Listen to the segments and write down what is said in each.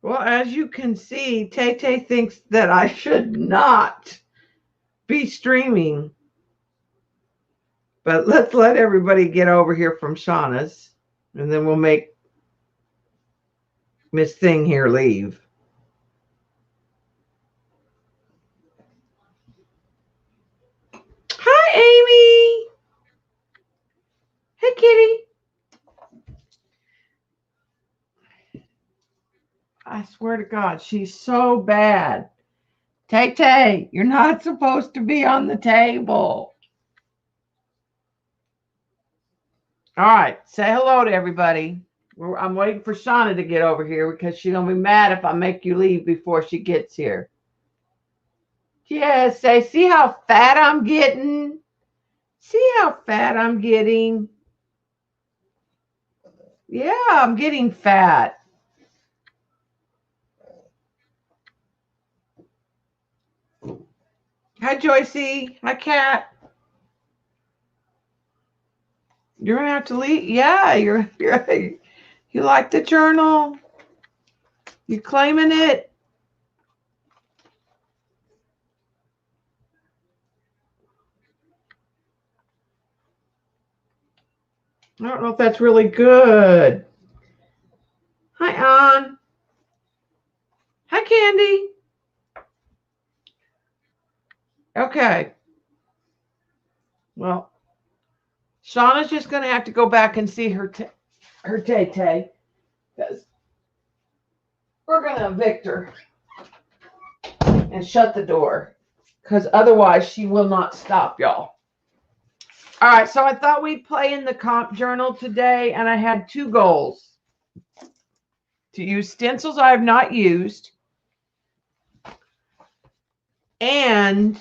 Well, as you can see, Tay thinks that I should not be streaming. But let's let everybody get over here from Shauna's, and then we'll make Miss Thing here leave. Hi, Amy. Hey, kitty. I swear to God, she's so bad. Tay, you're not supposed to be on the table. All right, say hello to everybody. I'm waiting for Shauna to get over here because she's going to be mad if I make you leave before she gets here. Yes, say, see how fat I'm getting? See how fat I'm getting? Yeah, I'm getting fat. Hi, Joycey. Hi, Kat. You're gonna have to leave. Yeah, you're you like the journal? You claiming it? I don't know if that's really good. Hi, Ann. Hi, Candy. Okay. Well, Shauna's just gonna have to go back and see her Tay because we're gonna evict her and shut the door because otherwise she will not stop, y'all. All right, so I thought we'd play in the comp journal today, and I had two goals. To use stencils I have not used, and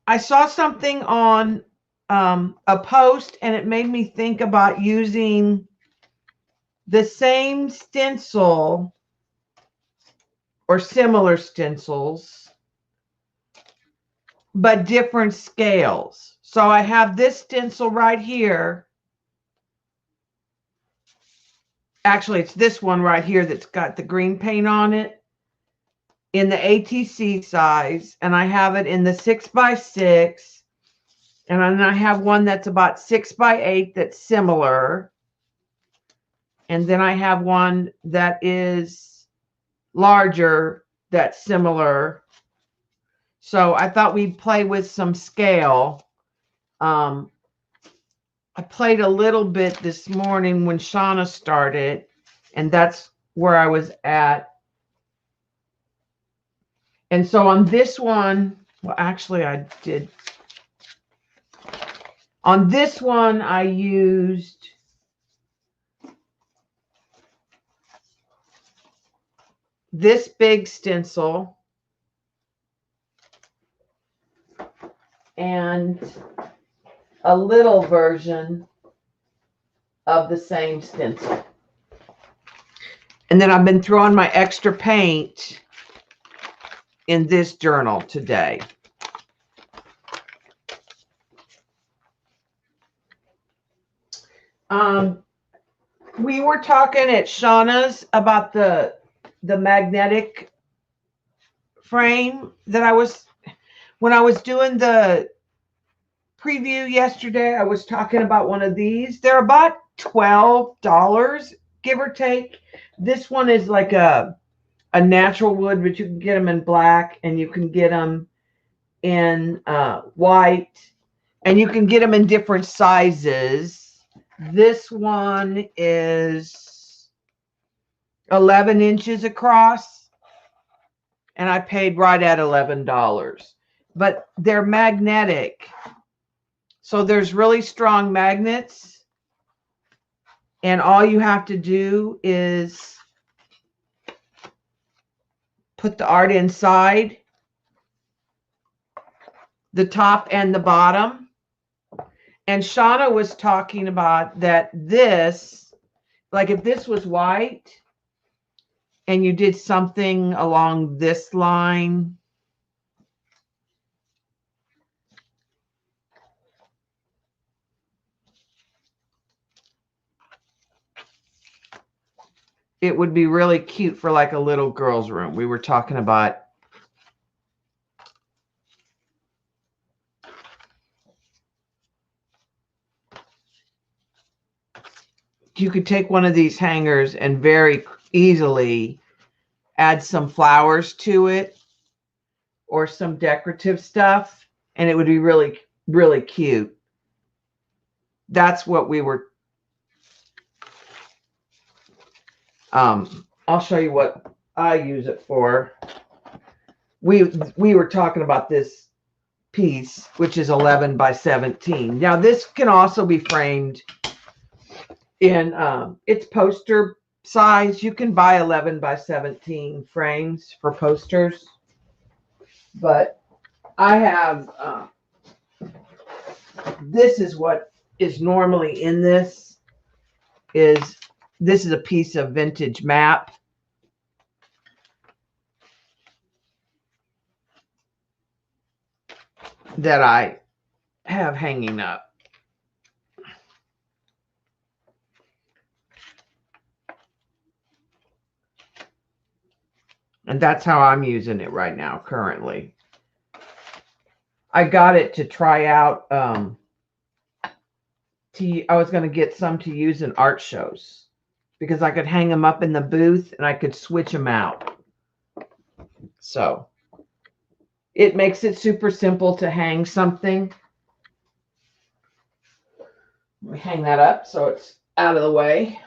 I saw something on a post, and it made me think about using the same stencil or similar stencils, but different scales. So I have this stencil right here. Actually, it's this one right here that's got the green paint on it in the ATC size, and I have it in the 6x6, and then I have one that's about 6x8 that's similar, and then I have one that is larger that's similar. So I thought we'd play with some scale. I played a little bit this morning when Shauna started, and that's where I was at. And so on this one, well, actually I did. On this one, I used this big stencil and a little version of the same stencil. And then I've been throwing my extra paint in this journal today. We were talking at Shauna's about the magnetic frame that when I was doing the preview yesterday, I was talking about one of these. They're about $12, give or take. This one is like a natural wood, but you can get them in black, and you can get them in white, and you can get them in different sizes. This one is 11 inches across, and I paid right at $11. But they're magnetic. So there's really strong magnets, and all you have to do is put the art inside, the top and the bottom. And Shauna was talking about that this, like if this was white and you did something along this line, it would be really cute for like a little girl's room. We were talking about you could take one of these hangers and very easily add some flowers to it or some decorative stuff, and it would be really, really cute. That's what we were. I'll show you what I use it for. We were talking about this piece, which is 11 by 17. Now this can also be framed in its poster size. You can buy 11 by 17 frames for posters, but I have this is what is normally in this. This is a piece of vintage map that I have hanging up. And that's how I'm using it right now, currently. I got it to try out. I was going to get some to use in art shows because I could hang them up in the booth and I could switch them out. So it makes it super simple to hang something. Let me hang that up so it's out of the way.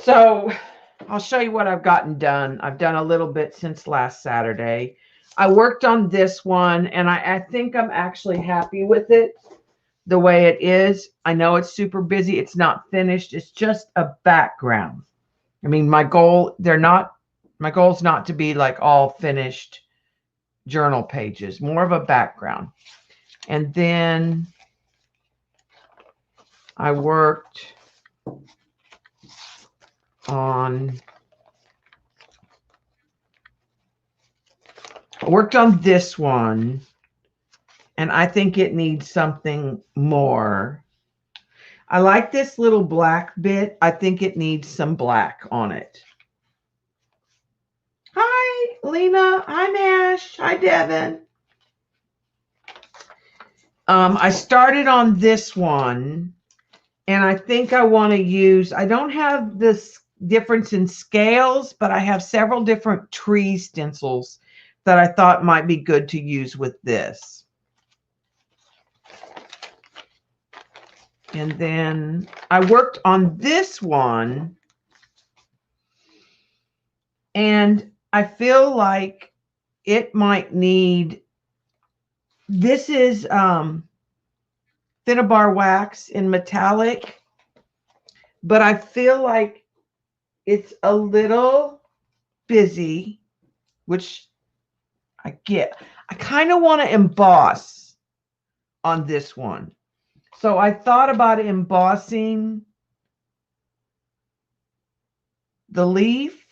So I'll show you what I've gotten done. I've done a little bit since last Saturday. I worked on this one, and I think I'm actually happy with it the way it is. I know it's super busy. It's not finished. It's just a background. I mean, my goal is not to be like all finished journal pages, more of a background. And then I worked on this one, and I think it needs something more. I like this little black bit. I think it needs some black on it. Hi, Lena. Hi, Nash. Hi, Devin. I started on this one, and I think I want to use, I don't have this difference in scales, but I have several different tree stencils that I thought might be good to use with this. And then I worked on this one, and I feel like it might need, this is Cinnabar wax in metallic, but I feel like it's a little busy, which I get. I kind of want to emboss on this one. So I thought about embossing the leaf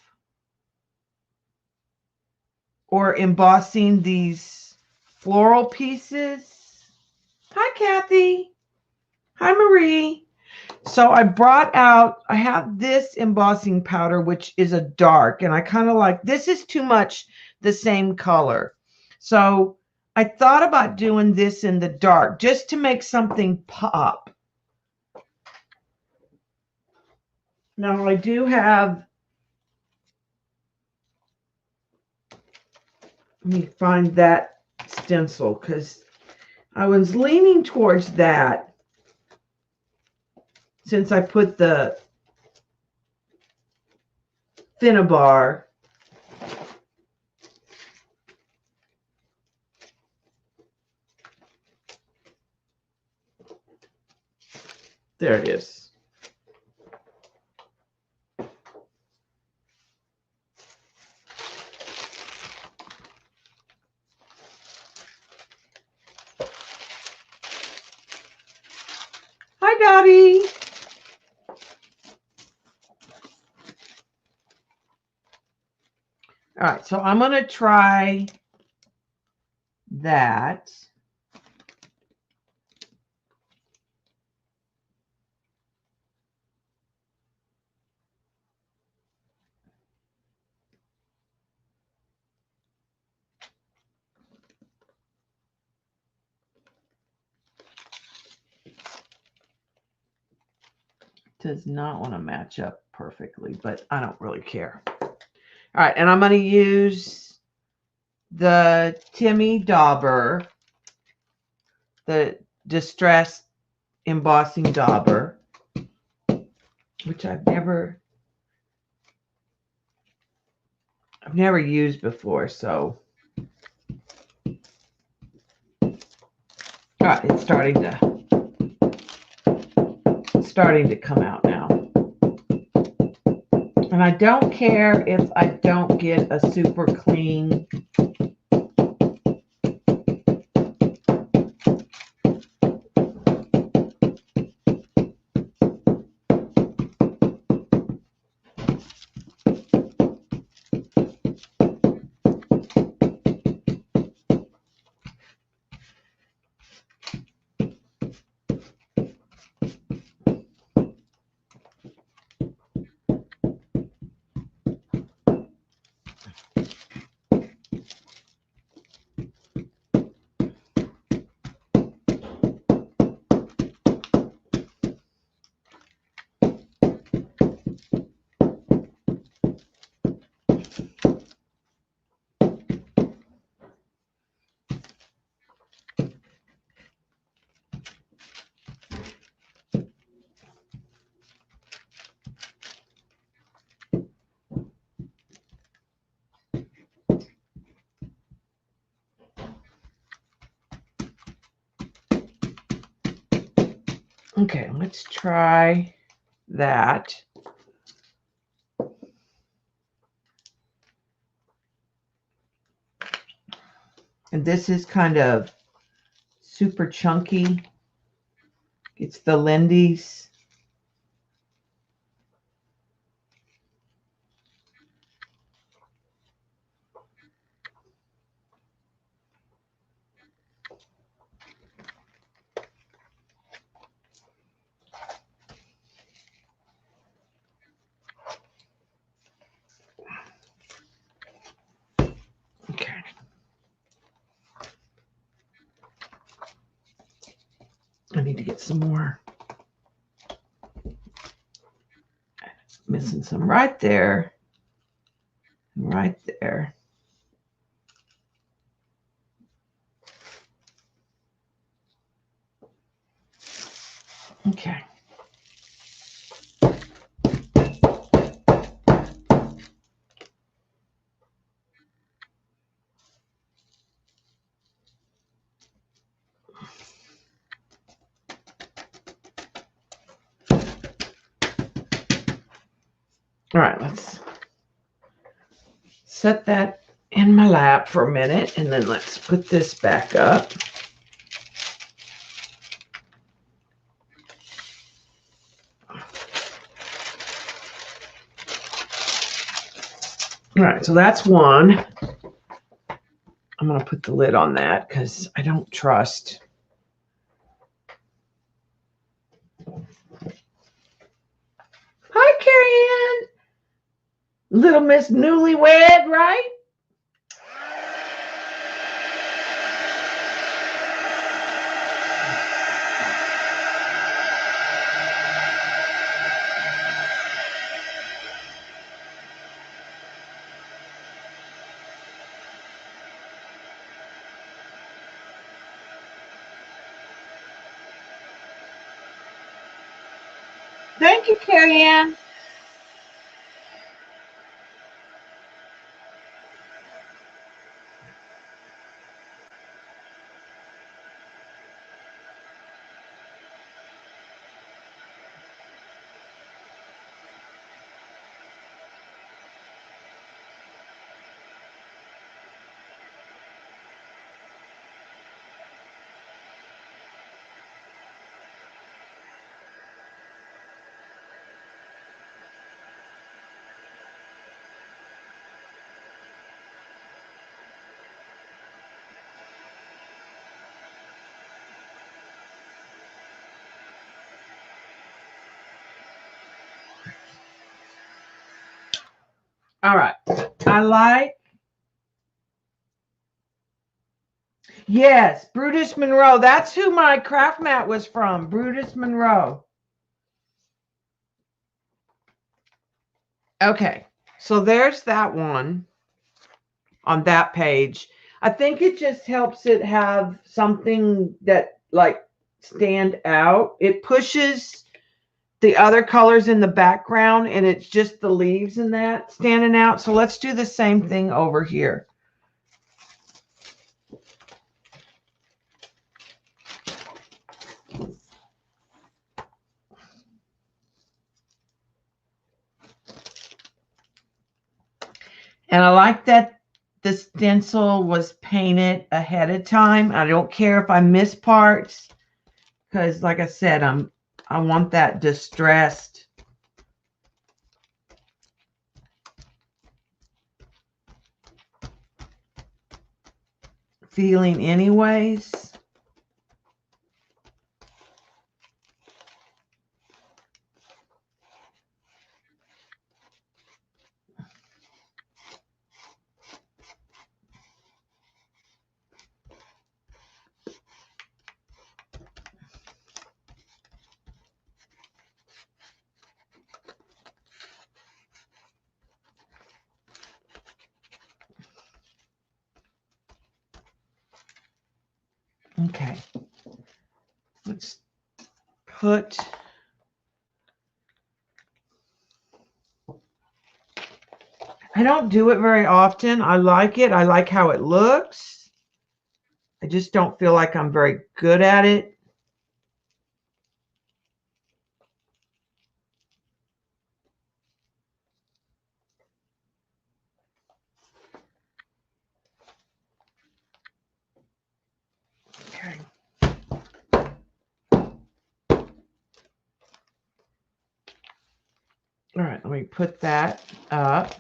or embossing these floral pieces. Hi, Kathy. Hi, Marie. So I brought out, I have this embossing powder, which is a dark, and I kind of like, this is too much the same color. So I thought about doing this in the dark just to make something pop. Now I do have, let me find that stencil because I was leaning towards that since I put the Cinnabar. There it is. Hi, Dottie. All right, so I'm going to try that. does not want to match up perfectly, but I don't really care. All right, and I'm going to use the Timmy Dauber, the Distressed Embossing Dauber, which I've never used before, so all right, it's starting to come out now. And I don't care if I don't get a super clean Okay, let's try that. And this is kind of super chunky. It's the Lindy's. Okay. I need to get some more. Missing some right there. Right there. Okay. All right, let's set that in my lap for a minute, and then let's put this back up. All right, so that's one. I'm going to put the lid on that because I don't trust. Hi, Carrie Ann. Little Miss Newlywed, right? Thank you, Carrie Ann. All right. I like. Yes, Brutus Monroe. That's who my craft mat was from. Brutus Monroe. Okay, so there's that one on that page. I think it just helps it have something that like stand out. It pushes the other colors in the background and it's just the leaves and that standing out. So let's do the same thing over here. And I like that the stencil was painted ahead of time. I don't care if I miss parts because like I said, I want that distressed feeling anyways. Okay, let's put, I don't do it very often. I like it. I like how it looks. I just don't feel like I'm very good at it. Okay. All right, let me put that up.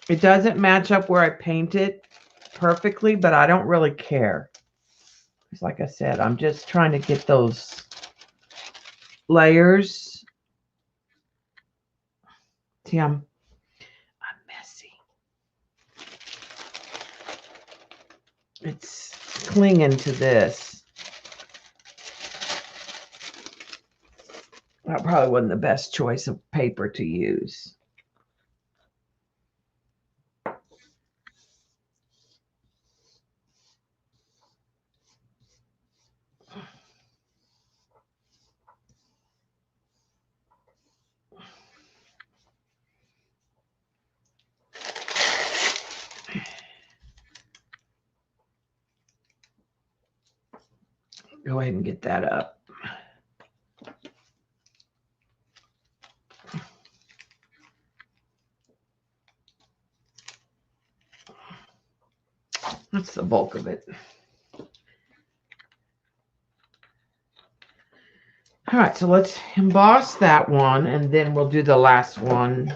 It doesn't match up where I painted perfectly, but I don't really care. Because like I said, I'm just trying to get those layers. See, I'm messy. It's clinging to this. That probably wasn't the best choice of paper to use. Go ahead and get that up. That's the bulk of it. All right, so let's emboss that one, and then we'll do the last one.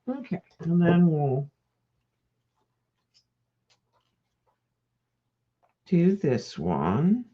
Okay, and then we'll do this one.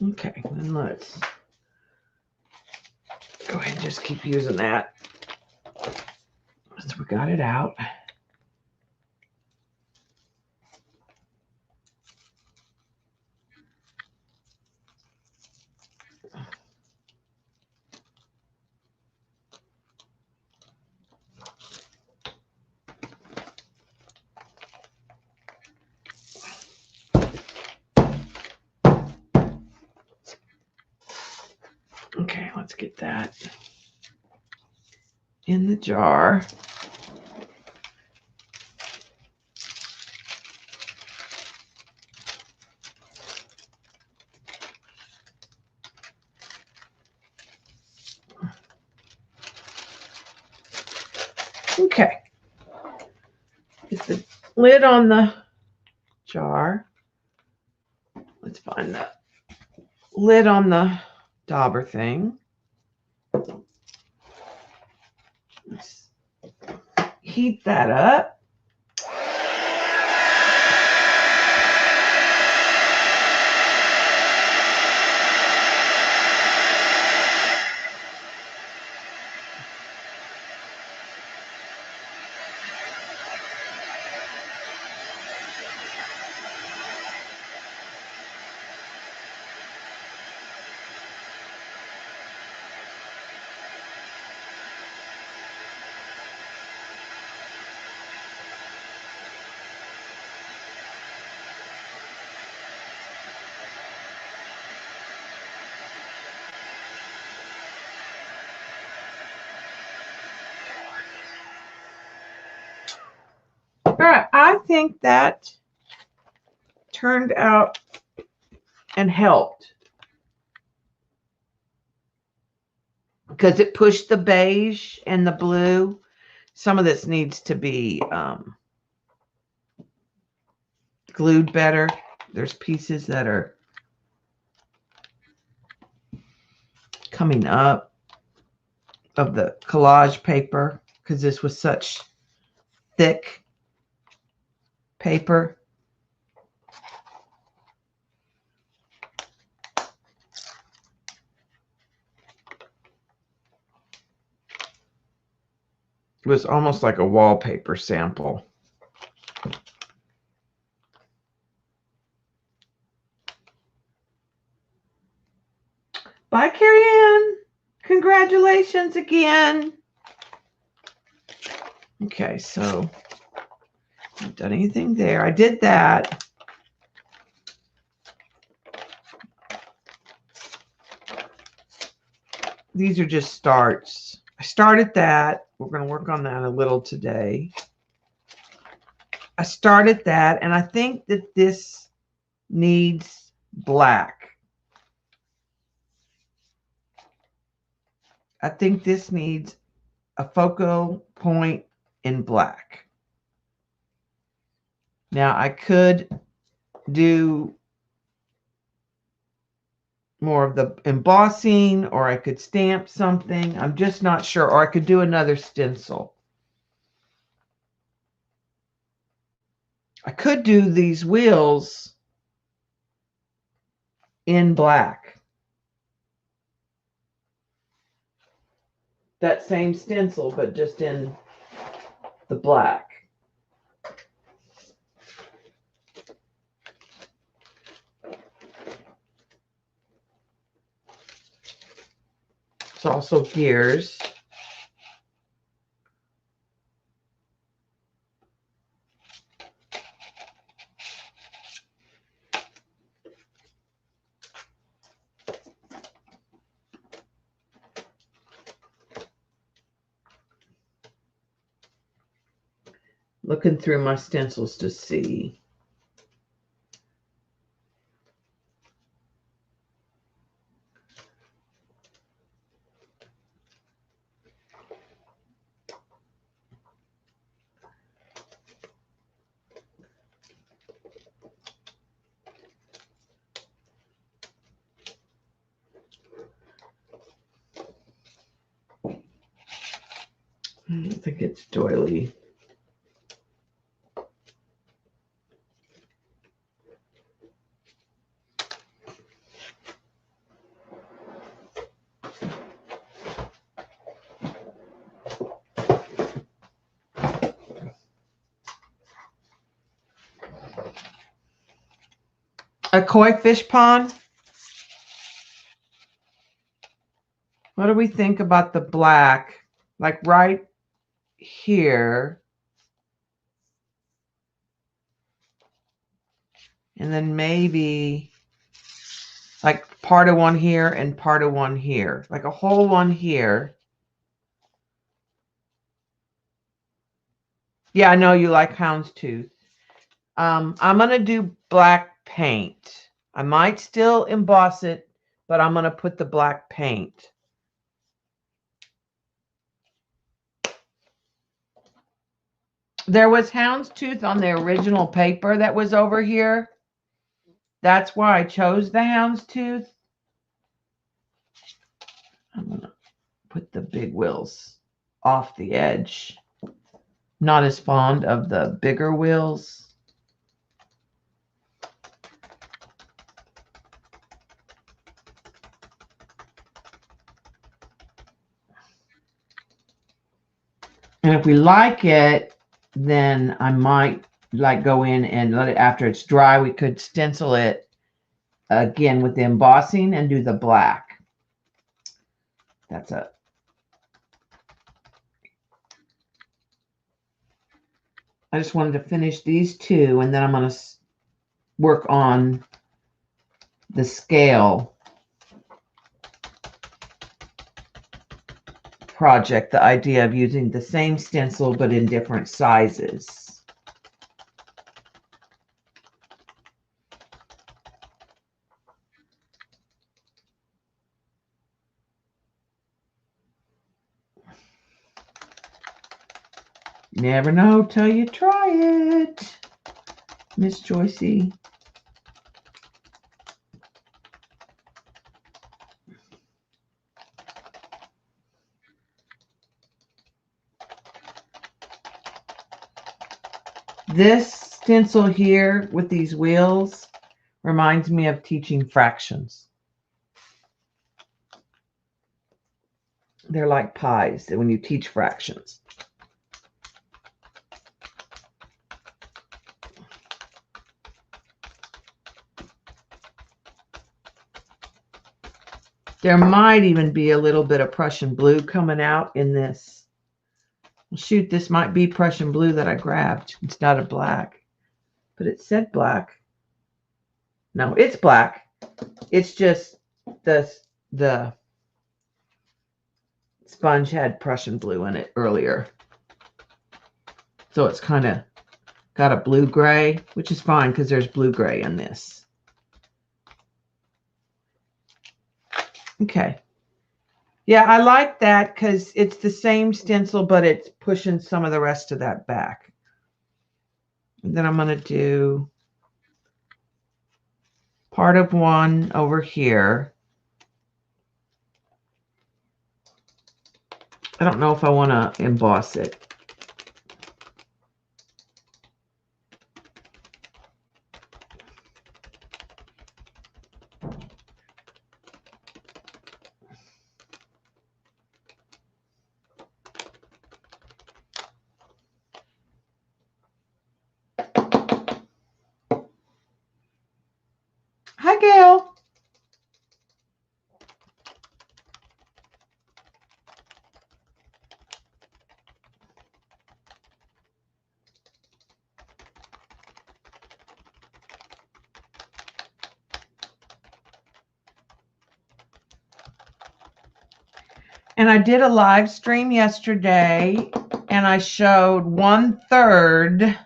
Okay, then let's go ahead just keep using that. So we got it out. Okay, let's get that in the jar. Okay. Get the lid on the jar. Let's find the lid on the dauber thing. Let's heat that up. All right, I think that turned out and helped because it pushed the beige and the blue. Some of this needs to be glued better. There's pieces that are coming up of the collage paper because this was such thick paper. It was almost like a wallpaper sample. Bye, Carrie Ann. Congratulations again. Okay, so I haven't done anything there. I did that. These are just starts. I started that. We're going to work on that a little today. I started that, and I think that this needs black. I think this needs a focal point in black. Now, I could do more of the embossing, or I could stamp something. I'm just not sure. Or I could do another stencil. I could do these wheels in black. That same stencil, but just in the black. It's also gears. Looking through my stencils to see. I don't think it's doily. A koi fish pond. What do we think about the black? Like right here. And then maybe like part of one here and part of one here. Like a whole one here. Yeah, I know you like houndstooth. I'm going to do black paint. I might still emboss it, but I'm going to put the black paint. There was houndstooth on the original paper that was over here. That's why I chose the houndstooth. I'm going to put the big wheels off the edge. Not as fond of the bigger wheels. And if we like it, then I might like go in and let it, after it's dry, we could stencil it again with the embossing and do the black. That's a I just wanted to finish these two, and then I'm going to work on the scale project, the idea of using the same stencil but in different sizes. Never know till you try it, Miss Joycey. This stencil here with these wheels reminds me of teaching fractions. They're like pies when you teach fractions. There might even be a little bit of Prussian blue coming out in this. Well, shoot, this might be Prussian blue that I grabbed. It's not a black, but it said black. No, it's black. It's just the sponge had Prussian blue in it earlier. So it's kind of got a blue gray, which is fine because there's blue gray in this. Okay. Yeah, I like that because it's the same stencil, but it's pushing some of the rest of that back. And then I'm going to do part of one over here. I don't know if I want to emboss it. Hi, Gail. And I did a live stream yesterday, and I showed 1/3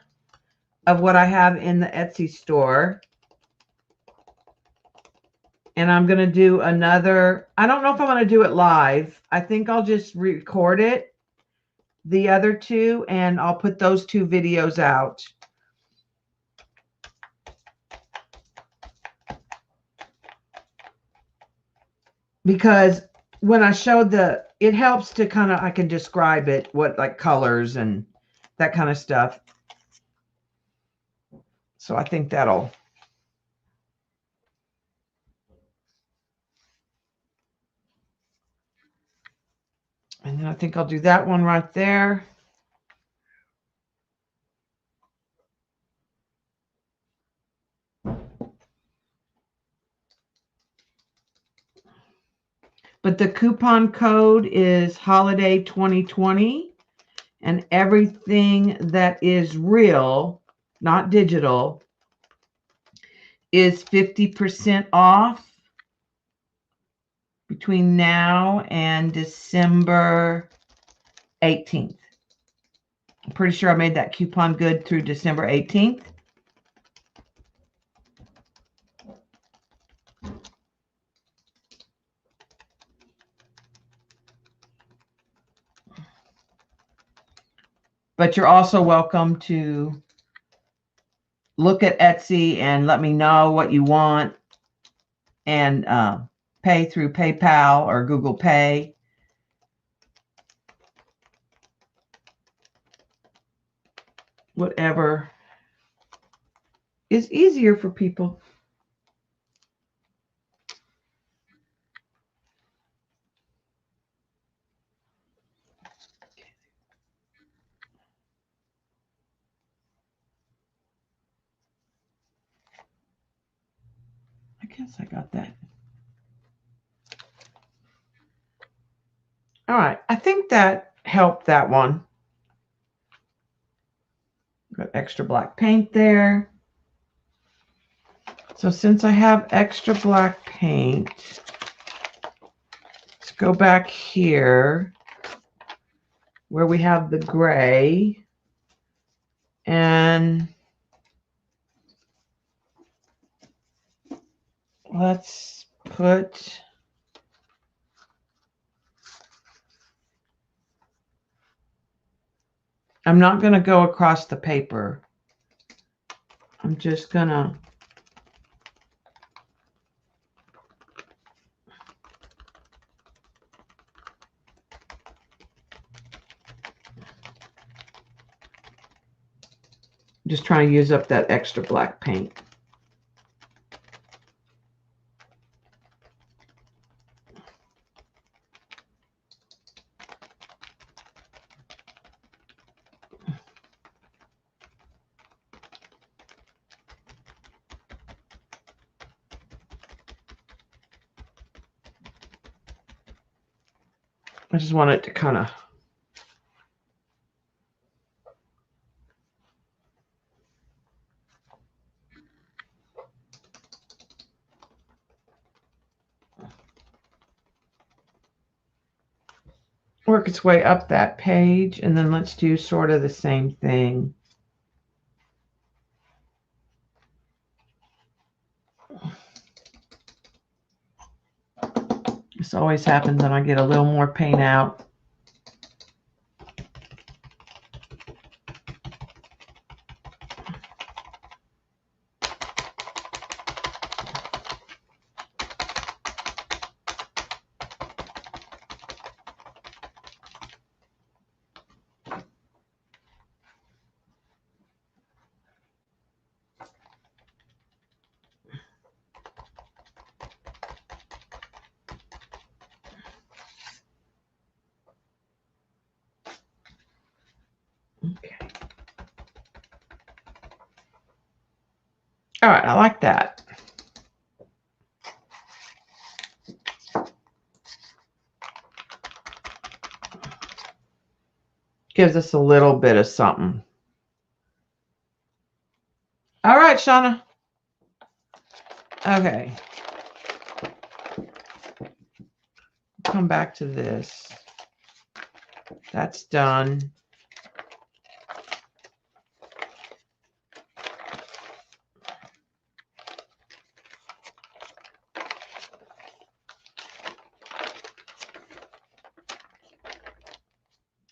of what I have in the Etsy store. And I'm going to do another. I don't know if I'm going to do it live. I think I'll just record it, the other two, and I'll put those two videos out. Because when I showed it helps to kind of, I can describe it, what like colors and that kind of stuff. So I think that'll. And then I think I'll do that one right there. But the coupon code is Holiday 2020, and everything that is real, not digital, is 50% off between now and December 18th. I'm pretty sure I made that coupon good through December 18th. But you're also welcome to look at Etsy and let me know what you want, and pay through PayPal or Google Pay. Whatever is easier for people. I guess I got that. All right. I think that helped that one. Got extra black paint there. So since I have extra black paint, let's go back here where we have the gray, and let's put I'm not going to go across the paper. I'm just going to trying to use up that extra black paint. I just want it to kind of work its way up that page, and then let's do sort of the same thing. This always happens when I get a little more paint out. Okay. All right, I like that. Gives us a little bit of something. All right, Shauna. Okay. Come back to this. That's done.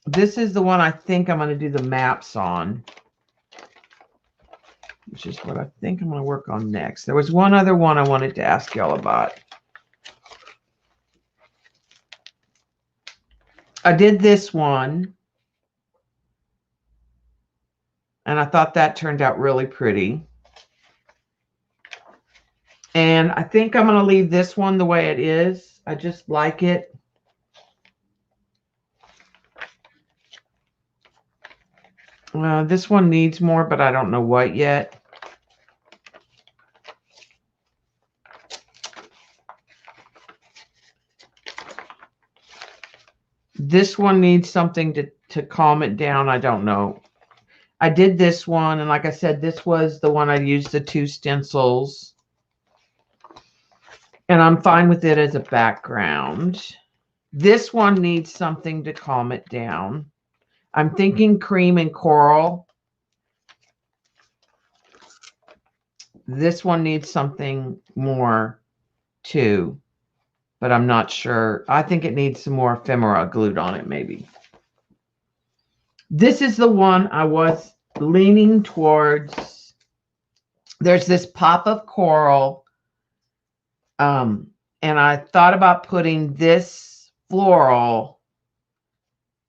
This is the one I think I'm going to do the maps on, which is what I think I'm going to work on next. There was one other one I wanted to ask y'all about. I did this one, and I thought that turned out really pretty. And I think I'm going to leave this one the way it is. I just like it. This one needs more, but I don't know what yet. This one needs something to calm it down. I don't know. I did this one, and like I said, this was the one I used the 2 stencils. And I'm fine with it as a background. This one needs something to calm it down. I'm thinking cream and coral. This one needs something more too, but I'm not sure. I think it needs some more ephemera glued on it, maybe. This is the one I was leaning towards. There's this pop of coral. And I thought about putting this floral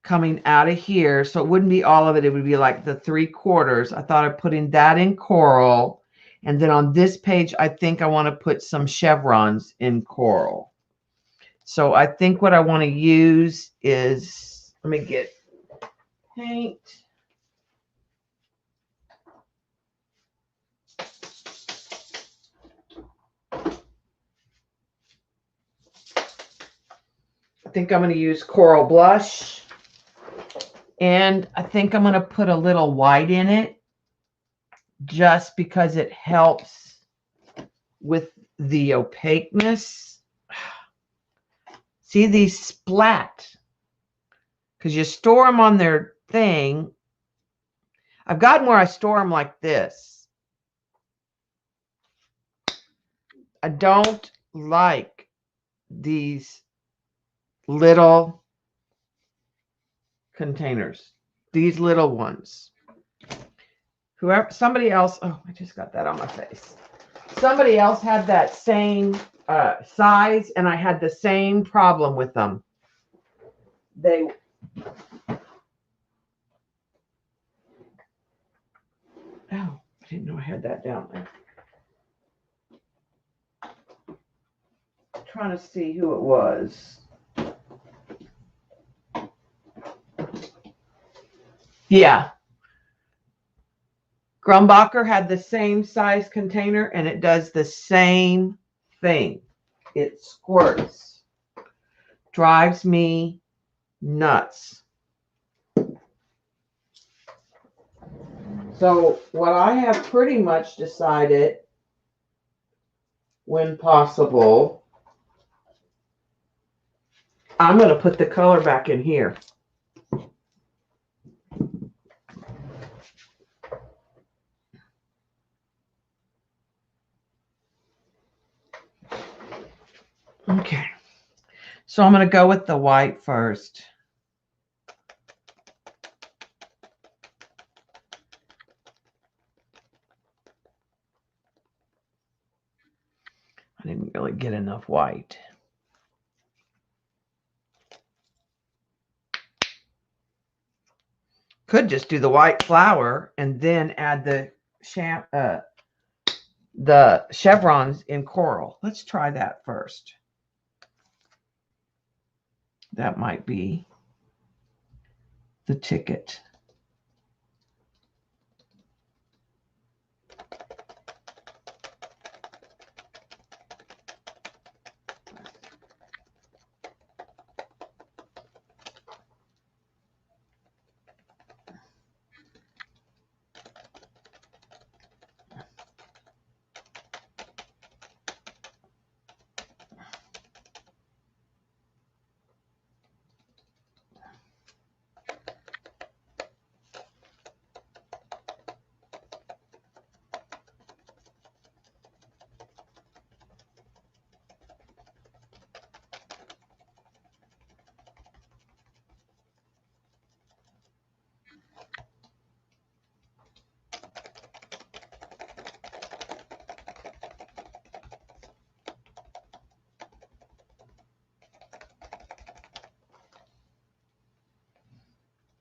coming out of here. So it wouldn't be all of it. It would be like the 3/4. I thought of putting that in coral. And then on this page, I think I want to put some chevrons in coral. So I think what I want to use is, let me get paint. I think I'm going to use coral blush. And I think I'm going to put a little white in it just because it helps with the opaqueness. See these splat? Because you store them on their thing. I've gotten where I store them like this. I don't like these little containers. These little ones. Somebody else, oh, I just got that on my face. Somebody else had that same size, and I had the same problem with them. Oh, I didn't know I had that down there. I'm trying to see who it was. Yeah. Grumbacher had the same size container, and it does the same thing. It squirts. Drives me nuts. So what I have pretty much decided, when possible, I'm going to put the color back in here. Okay. So I'm going to go with the white first. I didn't really get enough white. Could just do the white flower and then add the chevrons in coral. Let's try that first. That might be the ticket.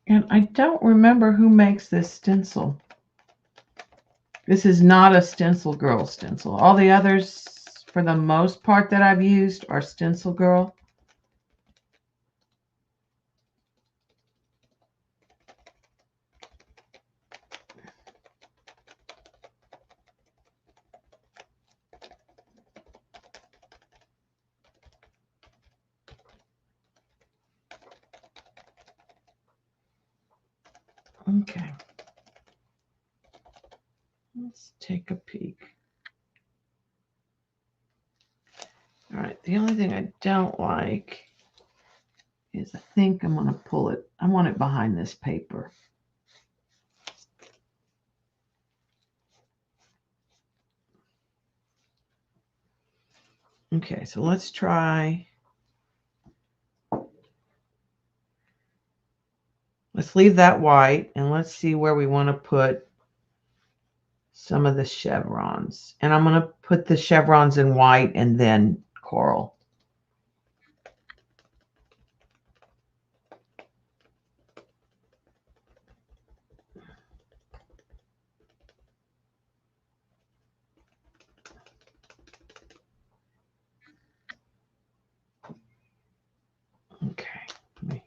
And I don't remember who makes this stencil. This is not a Stencil Girl stencil. All the others, for the most part, that I've used are Stencil Girl. Okay. Let's take a peek. All right, the only thing I don't like is I think I'm going to pull it. I want it behind this paper. Okay, so let's try. Let's leave that white and let's see where we want to put some of the chevrons. And I'm going to put the chevrons in white and then coral. Okay, let me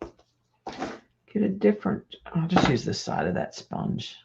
get a different, I'll just use the side of that sponge.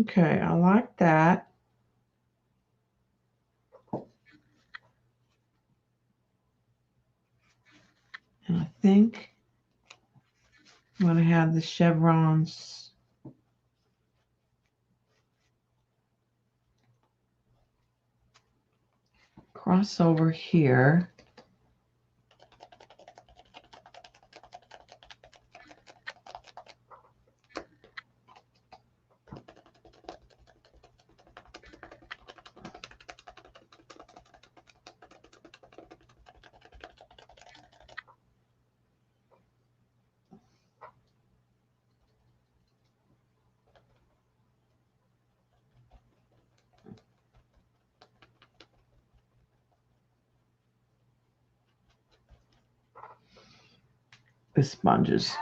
Okay, I like that. And I think I'm going to have the chevrons cross over here. The sponges.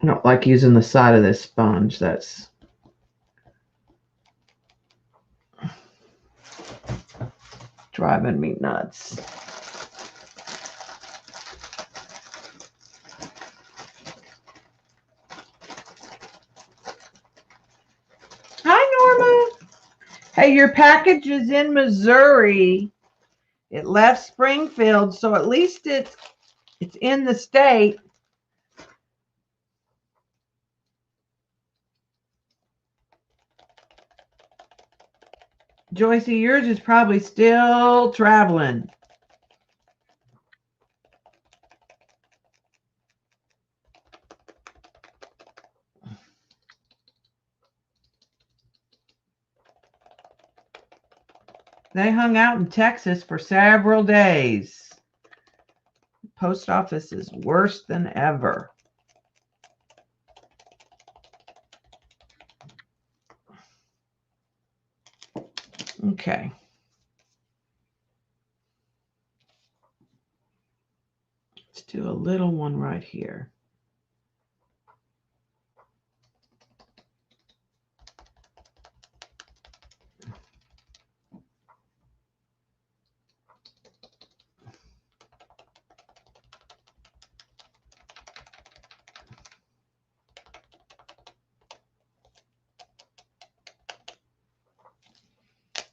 I don't like using the side of this sponge. That's driving me nuts. Hi, Norma. Hey, your package is in Missouri. It left Springfield, so at least it's in the state. Joycey, yours is probably still traveling. They hung out in Texas for several days. The post office is worse than ever. Okay. Let's do a little one right here.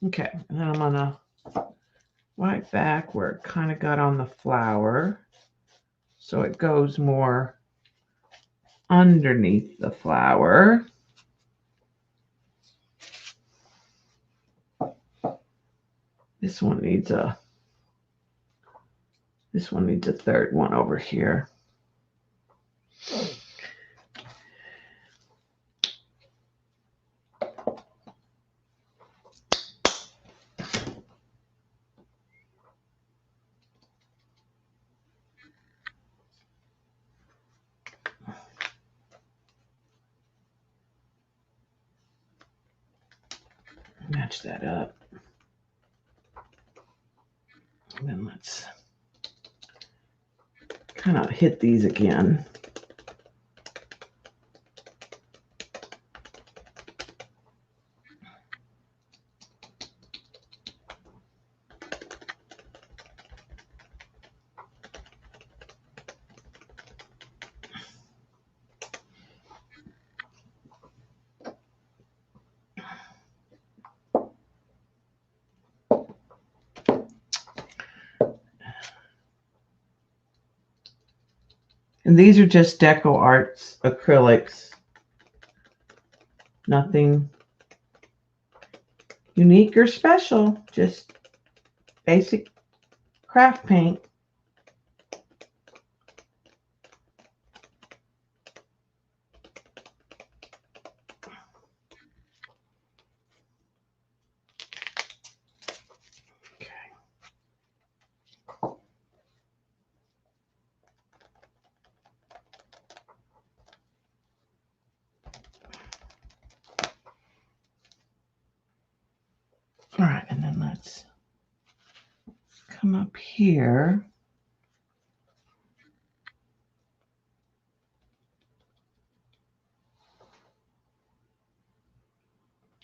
Okay, and then I'm gonna wipe back where it kind of got on the flower so it goes more underneath the flower. This one needs a third one over here. match that up. And then let's kind of hit these again. And these are just Deco Arts acrylics. Nothing unique or special, just basic craft paint. All right, and then let's come up here.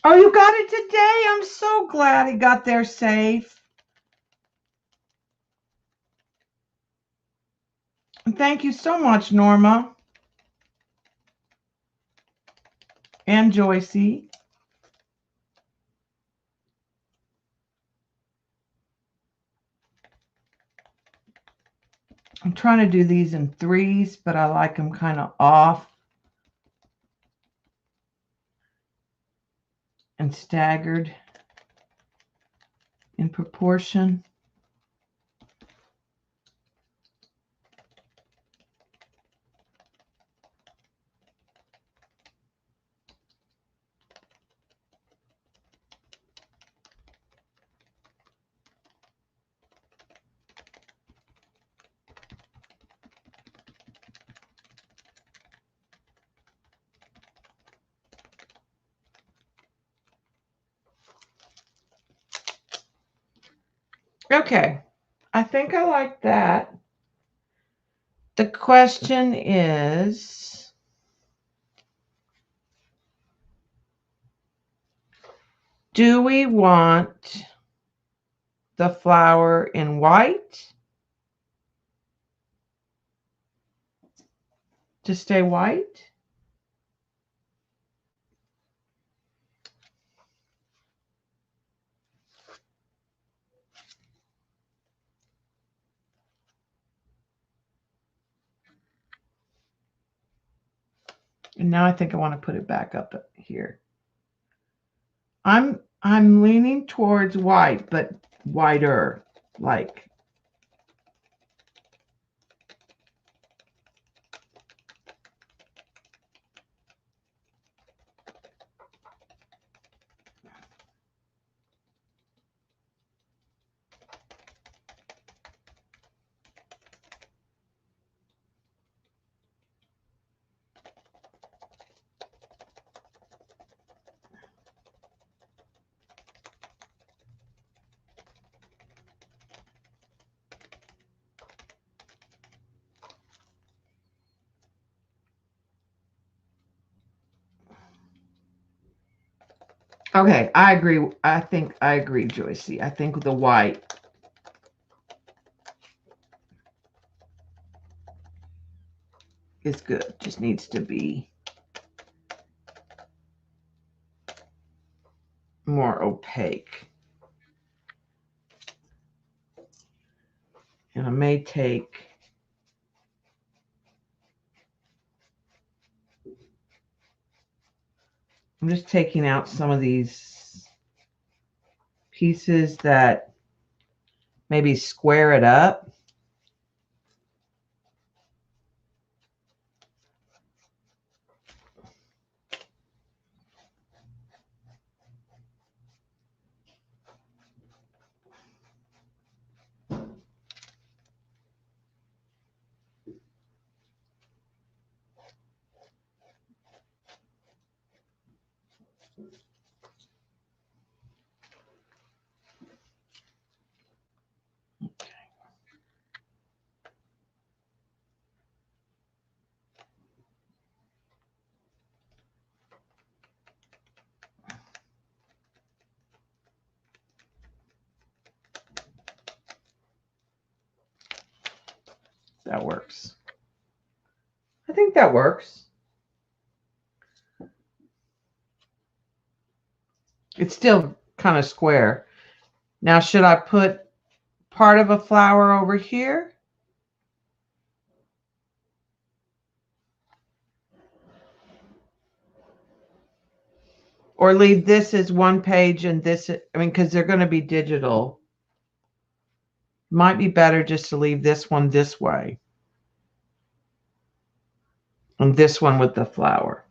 Oh, you got it today. I'm so glad it got there safe. And thank you so much, Norma and Joycey. I'm trying to do these in threes, but I like them kind of off and staggered in proportion. Okay, I think I like that. The question is, do we want the flower in white to stay white? And now I think I want to put it back up here. I'm leaning towards white, but whiter, like. Okay, I agree. I think I agree, Joycey. I think the white is good. Just needs to be more opaque. And I may take I'm just taking out some of these pieces that maybe square it up. that works. I think that works. It's still kind of square. Now, should I put part of a flower over here? Or leave this as one page and this, I mean, because they're going to be digital. Might be better just to leave this one this way. And this one with the flower.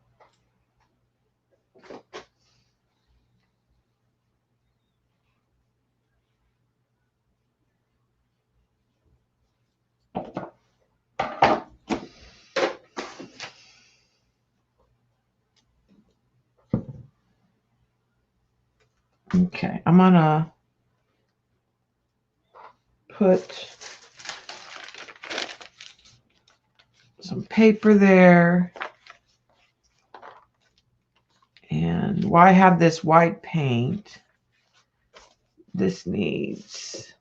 Okay, I'm gonna put some paper there. And why have this white paint? This needs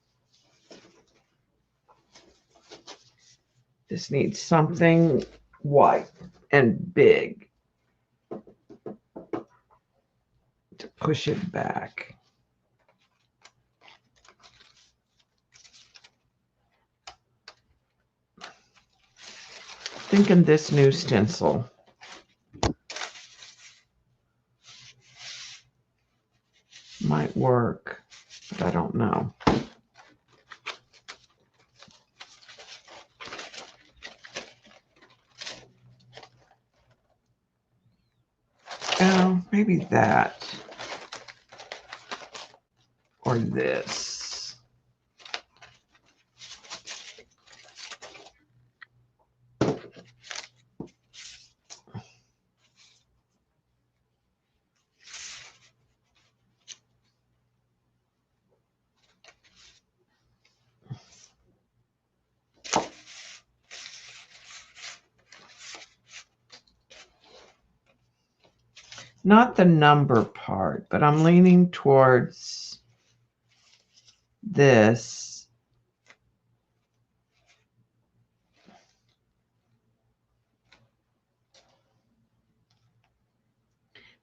something white and big to push it back. Thinking this new stencil might work, but I don't know. Oh, maybe that or this. Not the number part, but I'm leaning towards this.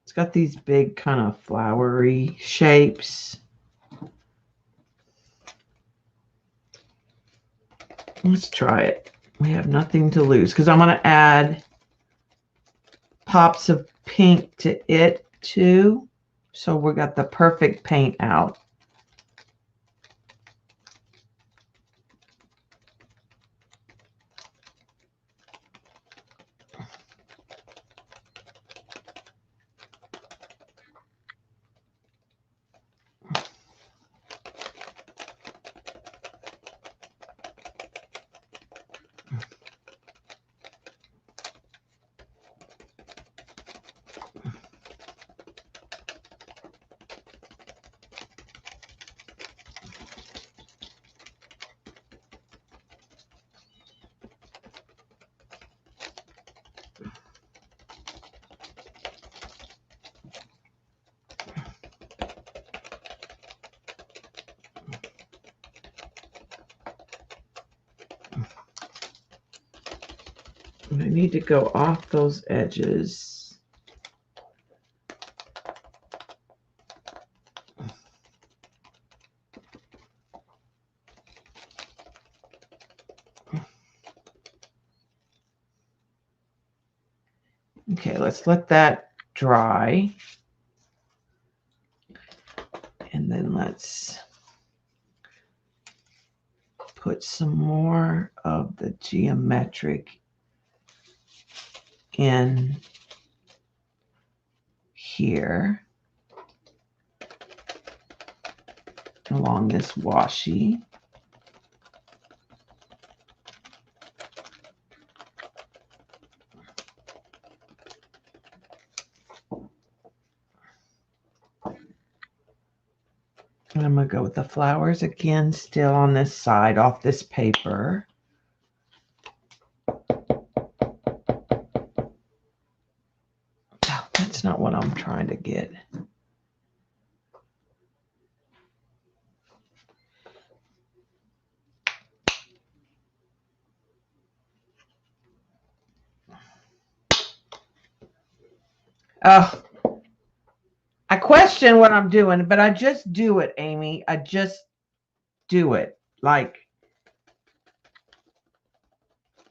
It's got these big kind of flowery shapes. Let's try it. We have nothing to lose because I'm going to add pops of pink to it too. So we got the perfect paint out. And I need to go off those edges. Okay, let's let that dry. And then let's put some more of the geometric in here along this washi. And I'm going to go with the flowers again, still on this side, off this paper. Oh, that's not what I'm trying to get. Oh, I question what I'm doing, but I just do it, Amy. I just do it. Like,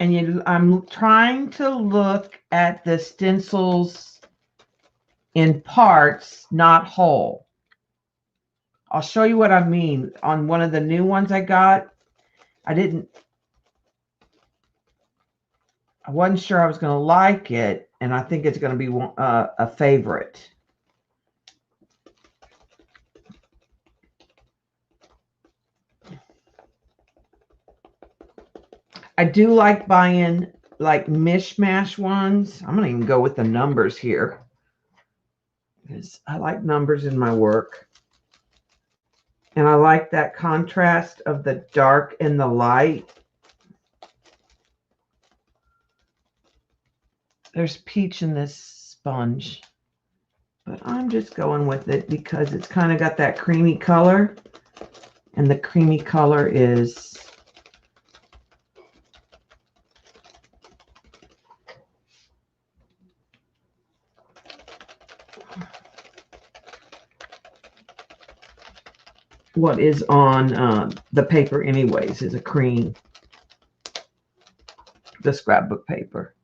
and I'm trying to look at the stencils in parts, not whole. I'll show you what I mean. On one of the new ones I got, I wasn't sure I was going to like it, and I think it's going to be a favorite. I do like buying like mishmash ones. I'm going to even go with the numbers here, because I like numbers in my work. And I like that contrast of the dark and the light. There's peach in this sponge, but I'm just going with it because it's kind of got that creamy color, and the creamy color is what is on the paper anyways, is a cream, the scrapbook paper.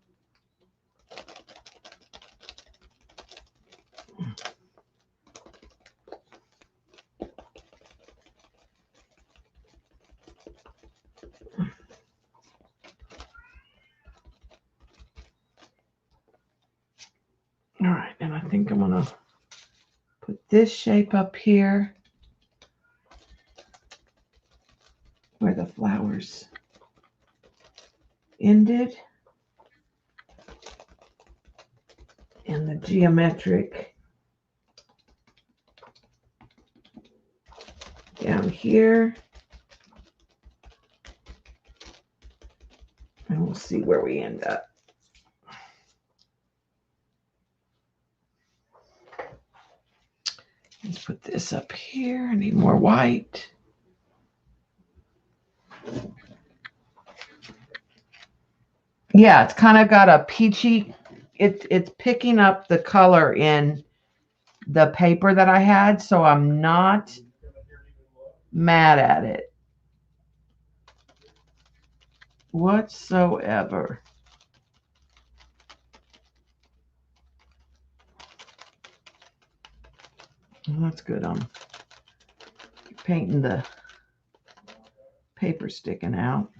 All right, and I think I'm gonna put this shape up here where the flowers ended, and the geometric down here, and we'll see where we end up. Let's put this up here. I need more white. Yeah, it's kind of got a peachy, it's picking up the color in the paper that I had, so I'm not mad at it whatsoever. Well, that's good. I'm painting the paper sticking out.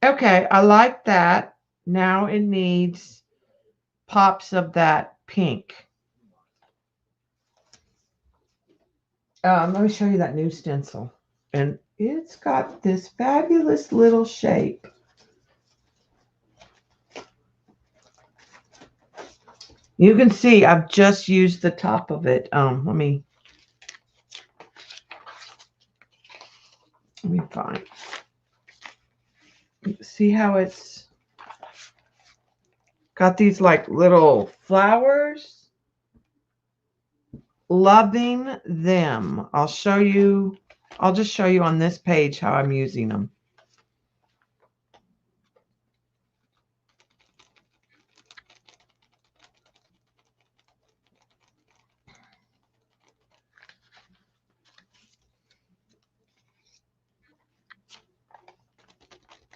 Okay, I like that. Now it needs pops of that pink. Let me show you that new stencil. And it's got this fabulous little shape. You can see I've just used the top of it. Let me find. See how it's got these like little flowers? Loving them. I'll just show you on this page how I'm using them.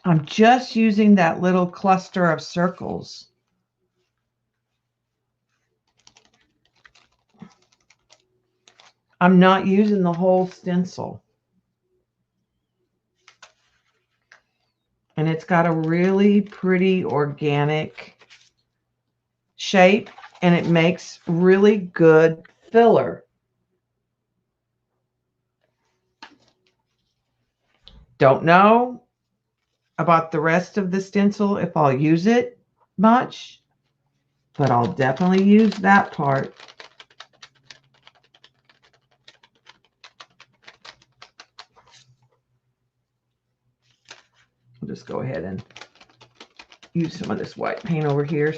I'm just using that little cluster of circles. I'm not using the whole stencil. And it's got a really pretty organic shape, and it makes really good filler. Don't know about the rest of the stencil if I'll use it much, but I'll definitely use that part. I'll just go ahead and use some of this white paint over here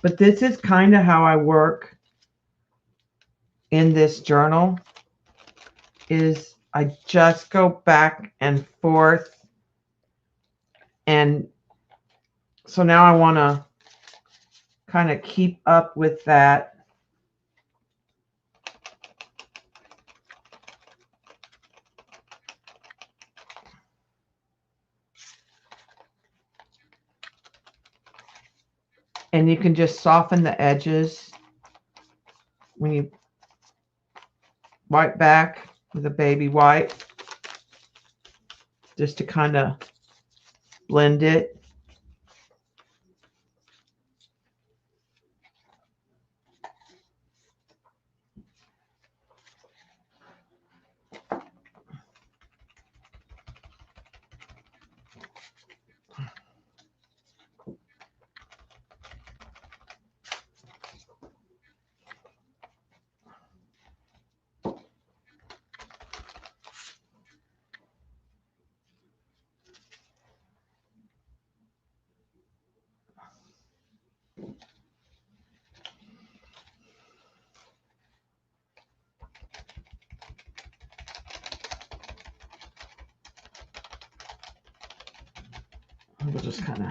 but this is kind of how I work in this journal, is I just go back and forth And so now I want to kind of keep up with that. And you can just soften the edges when you wipe back with a baby wipe, just to kind of blend it. We'll just kind of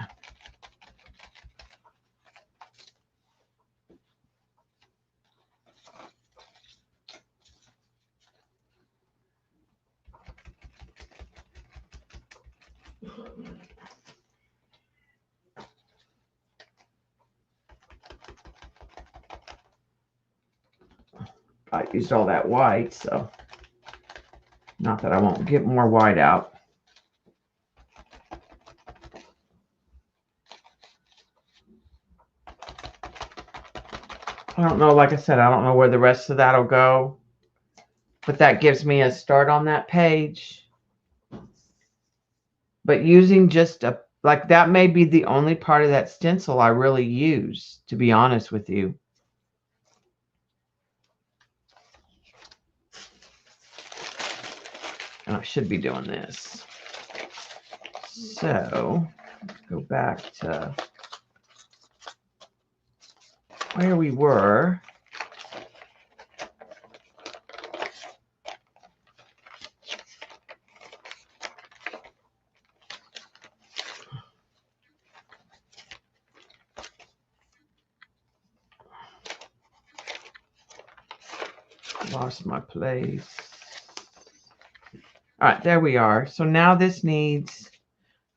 I used all that white, so not that I won't get more white out. I don't know, like I said, I don't know where the rest of that will go, but that gives me a start on that page. But using just a, like that may be the only part of that stencil I really use, to be honest with you. And I should be doing this. So go back to where we were. Lost my place. All right, there we are. So now this needs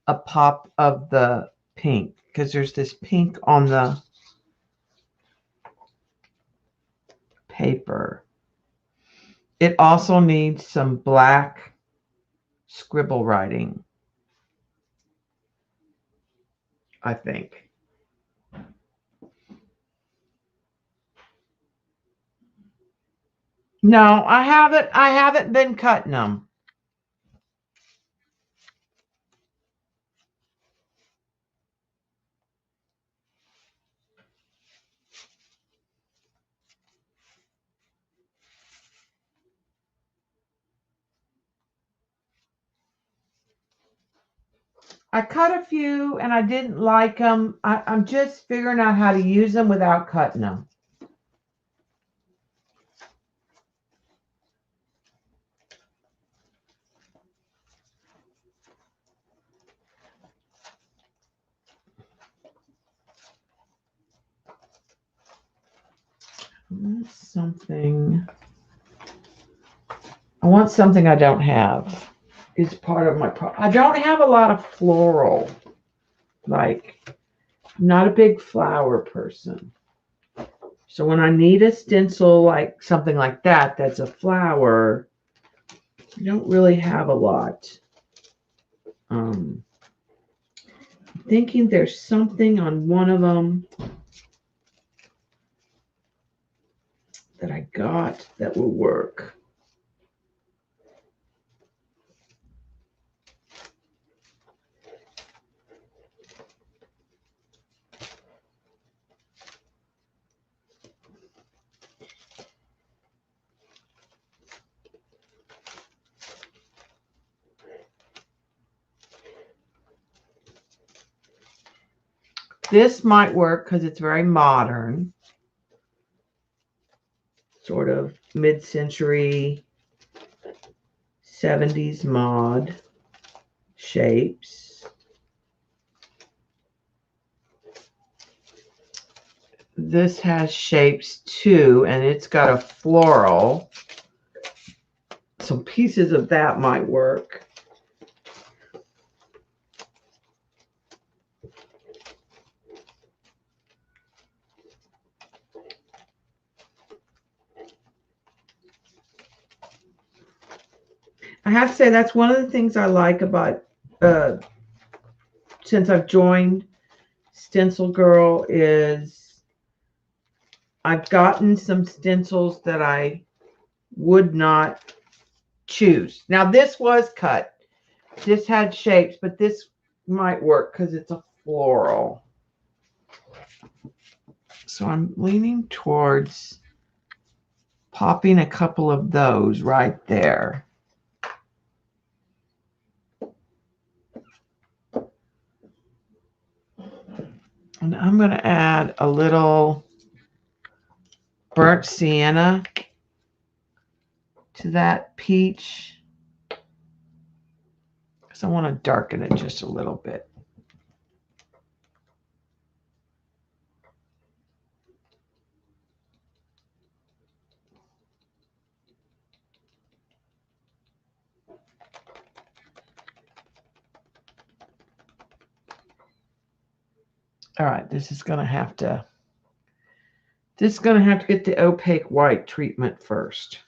a pop of the pink, because there's this pink on the paper. It also needs some black scribble writing, I think. No, I haven't been cutting them. I cut a few and I didn't like them. I'm just figuring out how to use them without cutting them. I want something I don't have. Is part of my I don't have a lot of floral. Like, I'm not a big flower person. So when I need a stencil, like something like that, that's a flower, I don't really have a lot. I'm thinking there's something on one of them that I got that will work. This might work because it's very modern, sort of mid-century 70s mod shapes. this has shapes too, and it's got a floral. Some pieces of that might work. I have to say that's one of the things I like about since I've joined Stencil Girl is I've gotten some stencils that I would not choose. Now this was cut. This had shapes, but this might work because it's a floral. So I'm leaning towards popping a couple of those right there. And I'm going to add a little burnt sienna to that peach because I want to darken it just a little bit. All right, this is going to have to get the opaque white treatment first.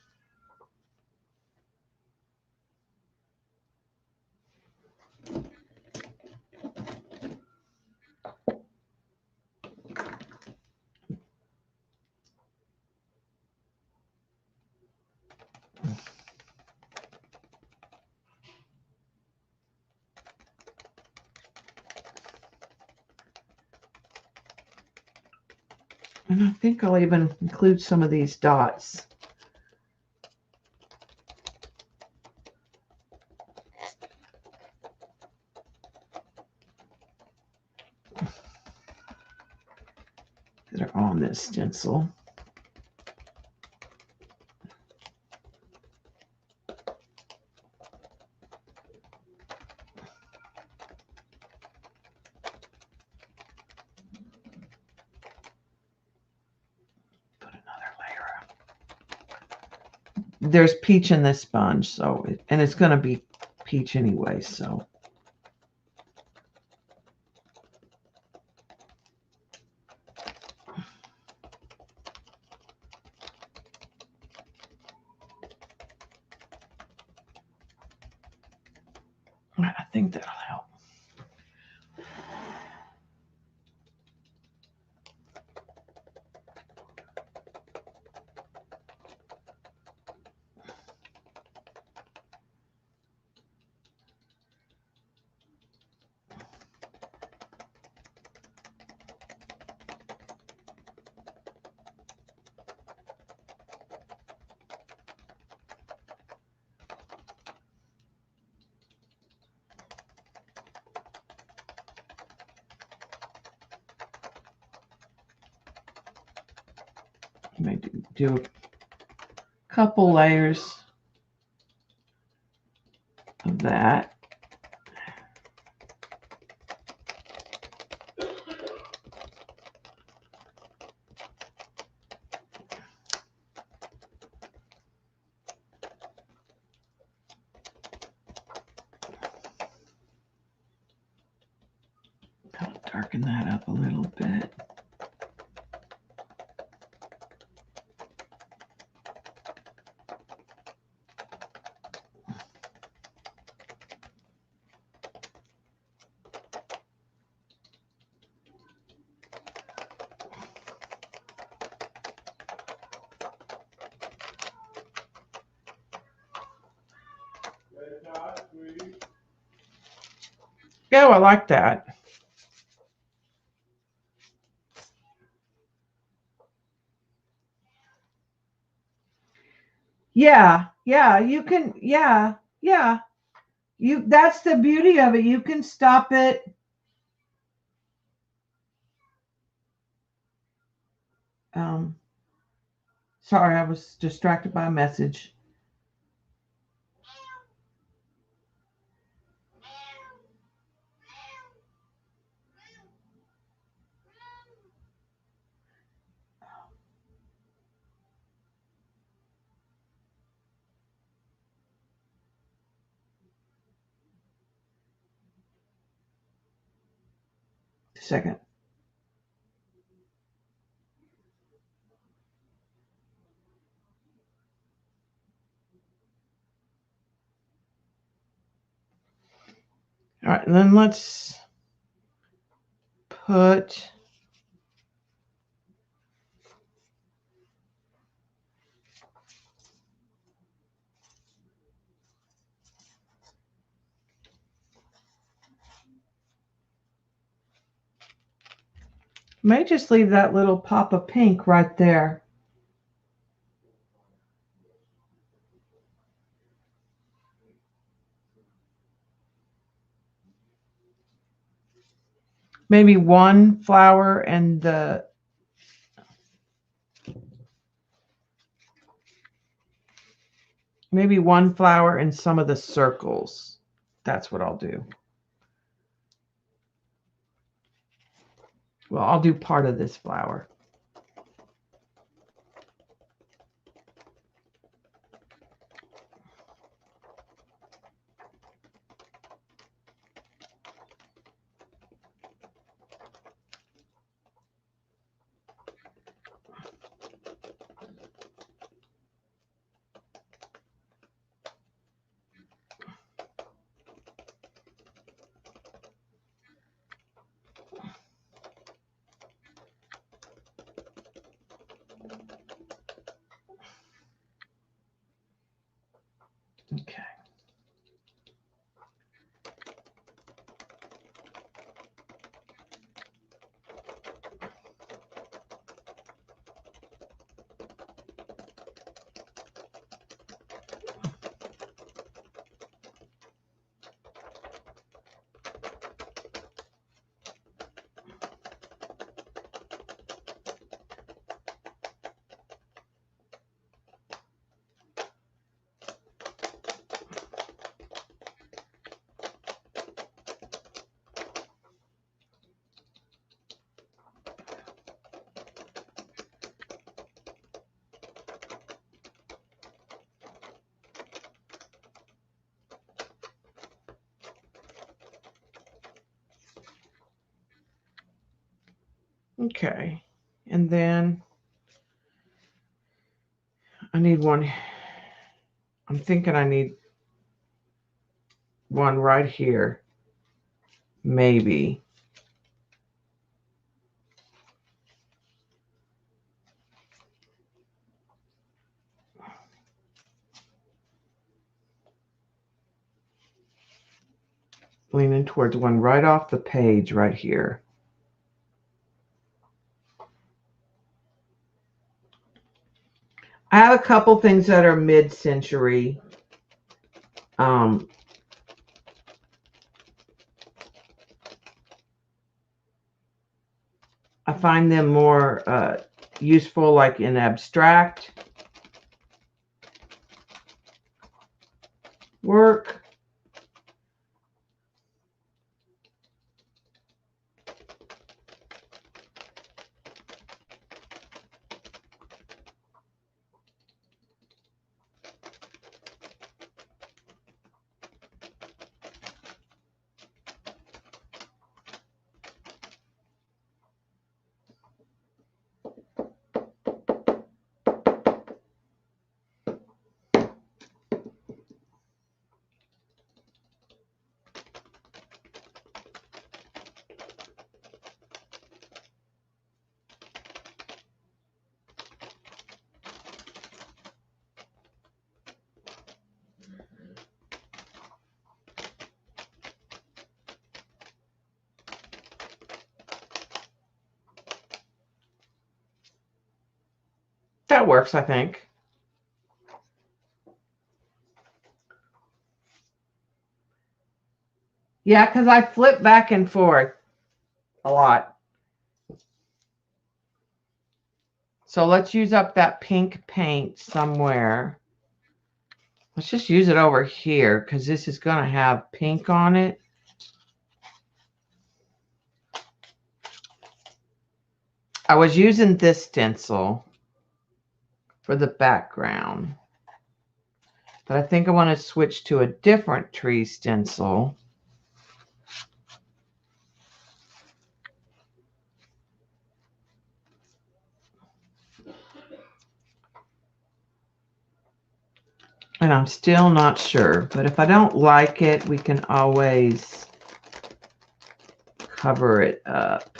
And I think I'll even include some of these dots. That are on this stencil. Put another layer up. There's peach in this sponge, so and it's going to be peach anyway, so. I think that'll help. Maybe do a couple layers of that. I'll darken that up a little bit. Yeah, I like that. Yeah, you can, yeah. That's the beauty of it. You can stop it. Sorry, I was distracted by a message. second. All right, and then let's put may just leave that little pop of pink right there. Maybe one flower and the maybe one flower and some of the circles. That's what I'll do. Well, I'll do part of this flower. Okay. Okay, and then I need one. I'm thinking I need one right here, maybe. Leaning towards one right off the page right here. I have a couple things that are mid-century. I find them more useful, like in abstract work. That works, I think. Yeah, because I flip back and forth a lot. So let's use up that pink paint somewhere. Let's just use it over here because this is going to have pink on it. I was using this stencil for the background, but I think I want to switch to a different tree stencil. And I'm still not sure, but if I don't like it, we can always cover it up.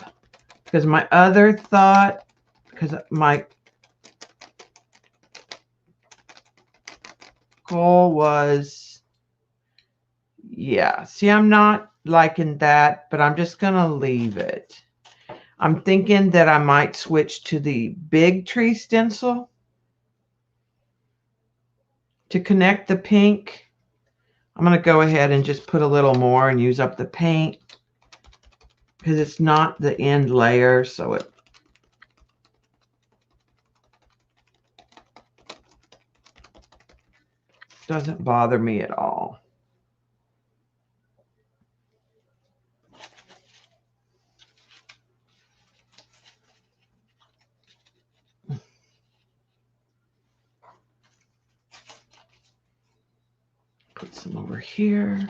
Because my other thought, because my goal was, yeah, see, I'm not liking that, but I'm just going to leave it. I'm thinking that I might switch to the big tree stencil to connect the pink. I'm going to go ahead and just put a little more and use up the paint because it's not the end layer, so it doesn't bother me at all. Put some over here.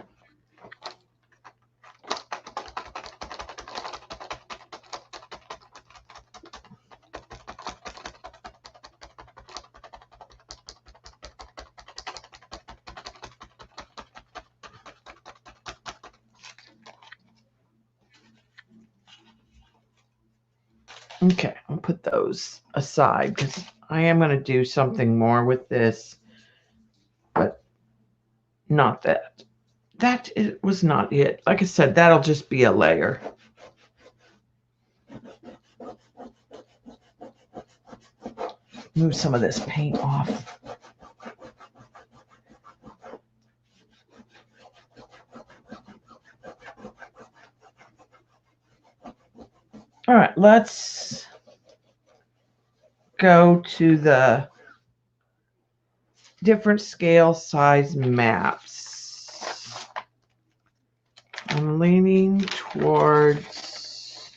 Okay, I'll put those aside because I am going to do something more with this, but not that. That was not it. Like I said, that'll just be a layer. Move some of this paint off. All right, let's go to the different scale size maps. I'm leaning towards,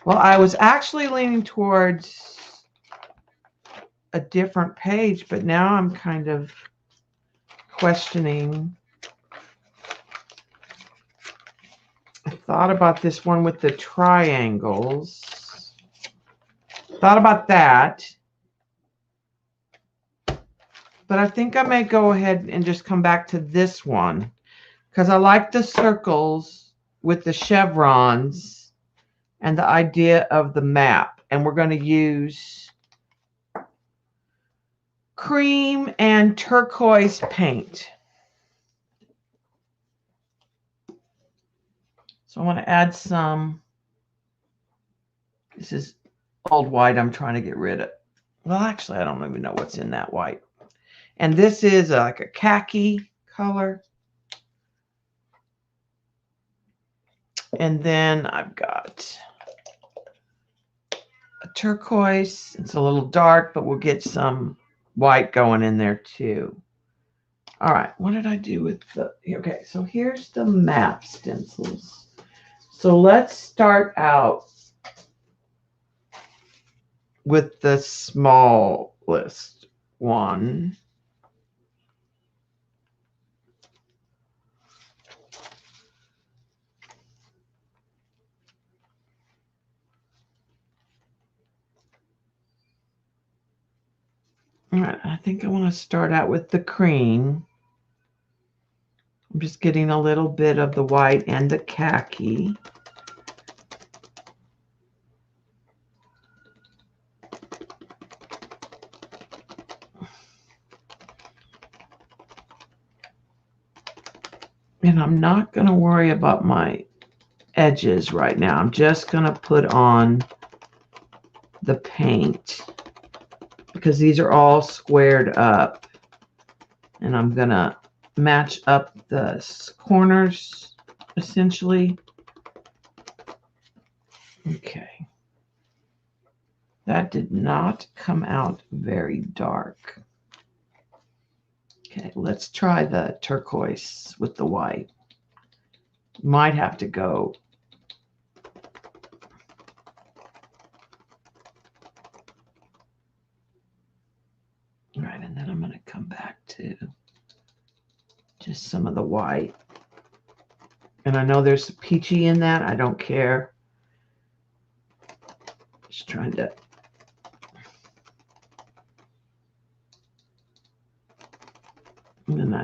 well, I was actually leaning towards a different page, but now I'm kind of questioning. I thought about this one with the triangles. Thought about that. But I think I may go ahead and just come back to this one because I like the circles with the chevrons and the idea of the map. And we're going to use cream and turquoise paint. So I want to add some. This is old white I'm trying to get rid of. Well, actually, I don't even know what's in that white. And this is like a khaki color. And then I've got a turquoise. It's a little dark, but we'll get some white going in there too. All right, what did I do with the, okay, so here's the map stencils. So let's start out with the smallest one. All right, I think I want to start out with the cream. I'm just getting a little bit of the white and the khaki. And I'm not going to worry about my edges right now. I'm just going to put on the paint because these are all squared up. And I'm going to match up the corners essentially. Okay. That did not come out very dark. Okay, let's try the turquoise with the white. Might have to go. All right, and then I'm going to come back to just some of the white. And I know there's peachy in that. I don't care. Just trying to.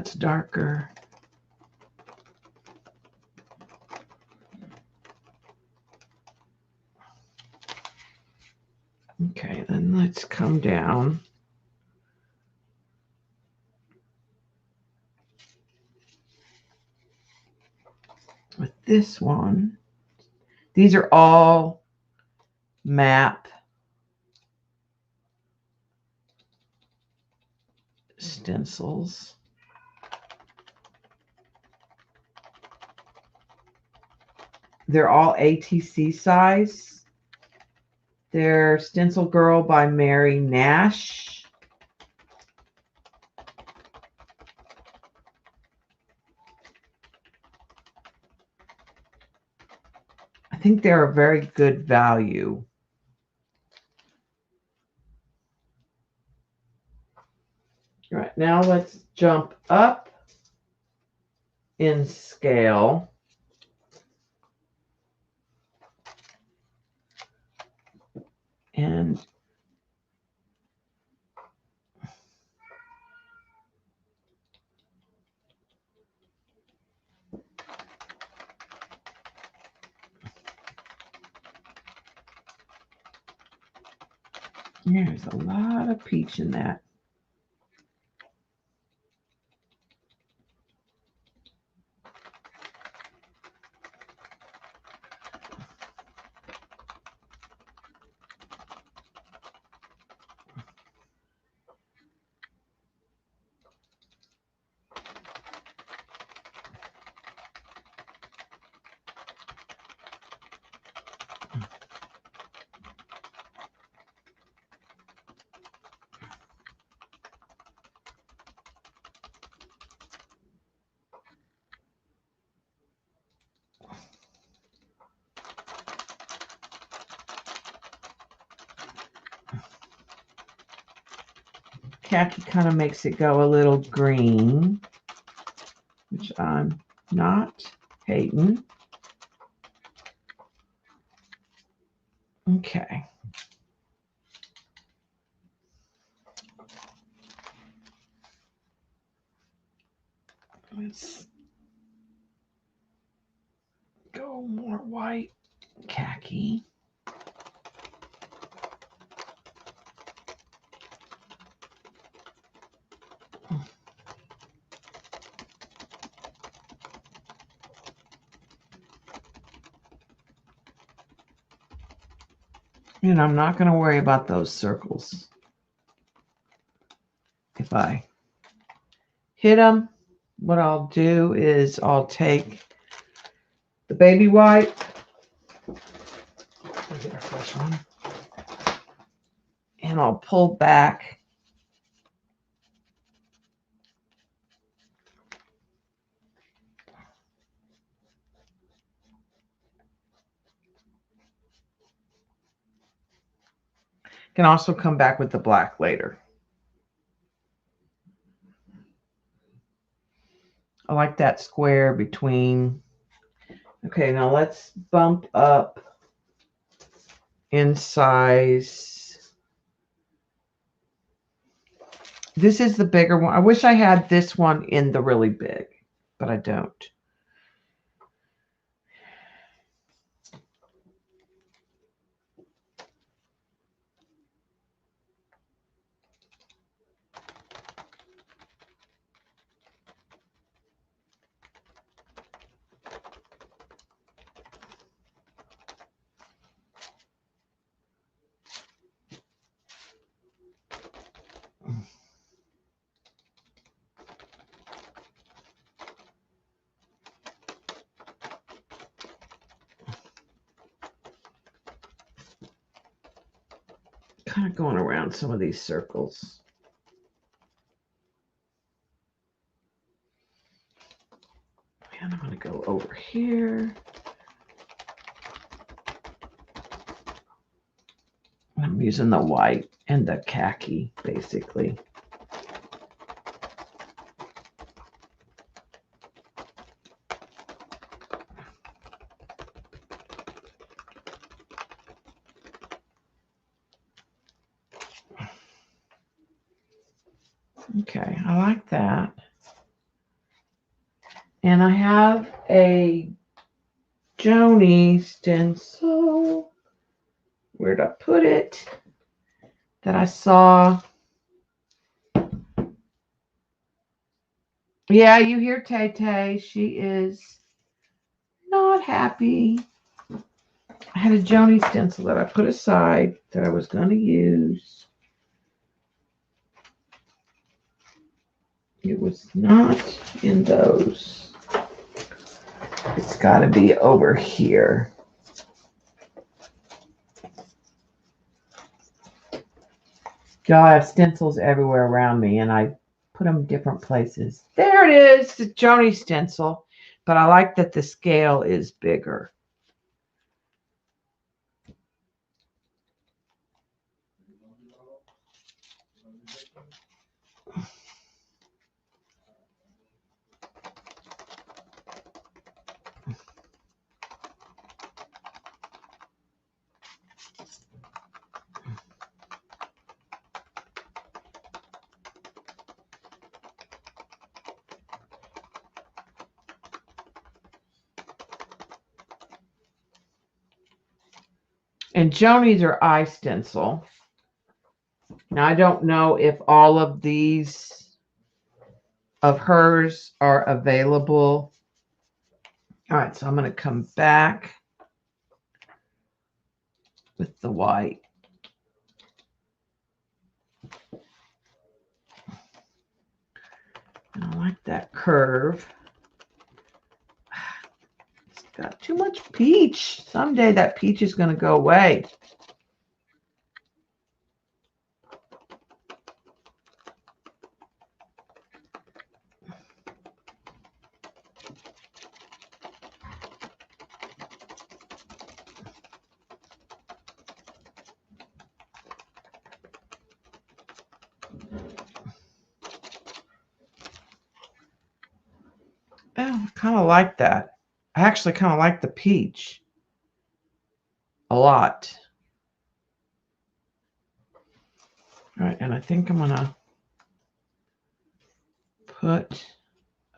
that's darker. Okay, then let's come down. With this one. These are all map stencils. They're all ATC size. They're Stencil Girl by Mary Nash. I think they're a very good value. All right, now let's jump up in scale. And there's a lot of peach in that. Khaki kind of makes it go a little green, which I'm not hating. Okay. Let's go more white khaki. And I'm not going to worry about those circles. If I hit them, what I'll do is I'll take the baby wipe. Get our first one. And I'll pull back. Can also come back with the black later. I like that square between. Okay, now let's bump up in size. This is the bigger one. I wish I had this one in the really big, but I don't. Kind of going around some of these circles. And I'm going to go over here. I'm using the white and the khaki, basically. Okay, I like that. And I have a Joni stencil. Where'd I put it? That I saw. Yeah, you hear Tay Tay. She is not happy. I had a Joni stencil that I put aside that I was going to use. It was not in those. It's got to be over here. God, I have stencils everywhere around me, and I put them different places. There it is, the Joni stencil. But I like that the scale is bigger. And Joni's are eye stencil. Now, I don't know if all of these of hers are available. All right, so I'm going to come back with the white. I like that curve. It's got too much peach. Someday that peach is going to go away. Oh, I kind of like that. I actually kind of like the peach a lot. All right, and I think I'm going to put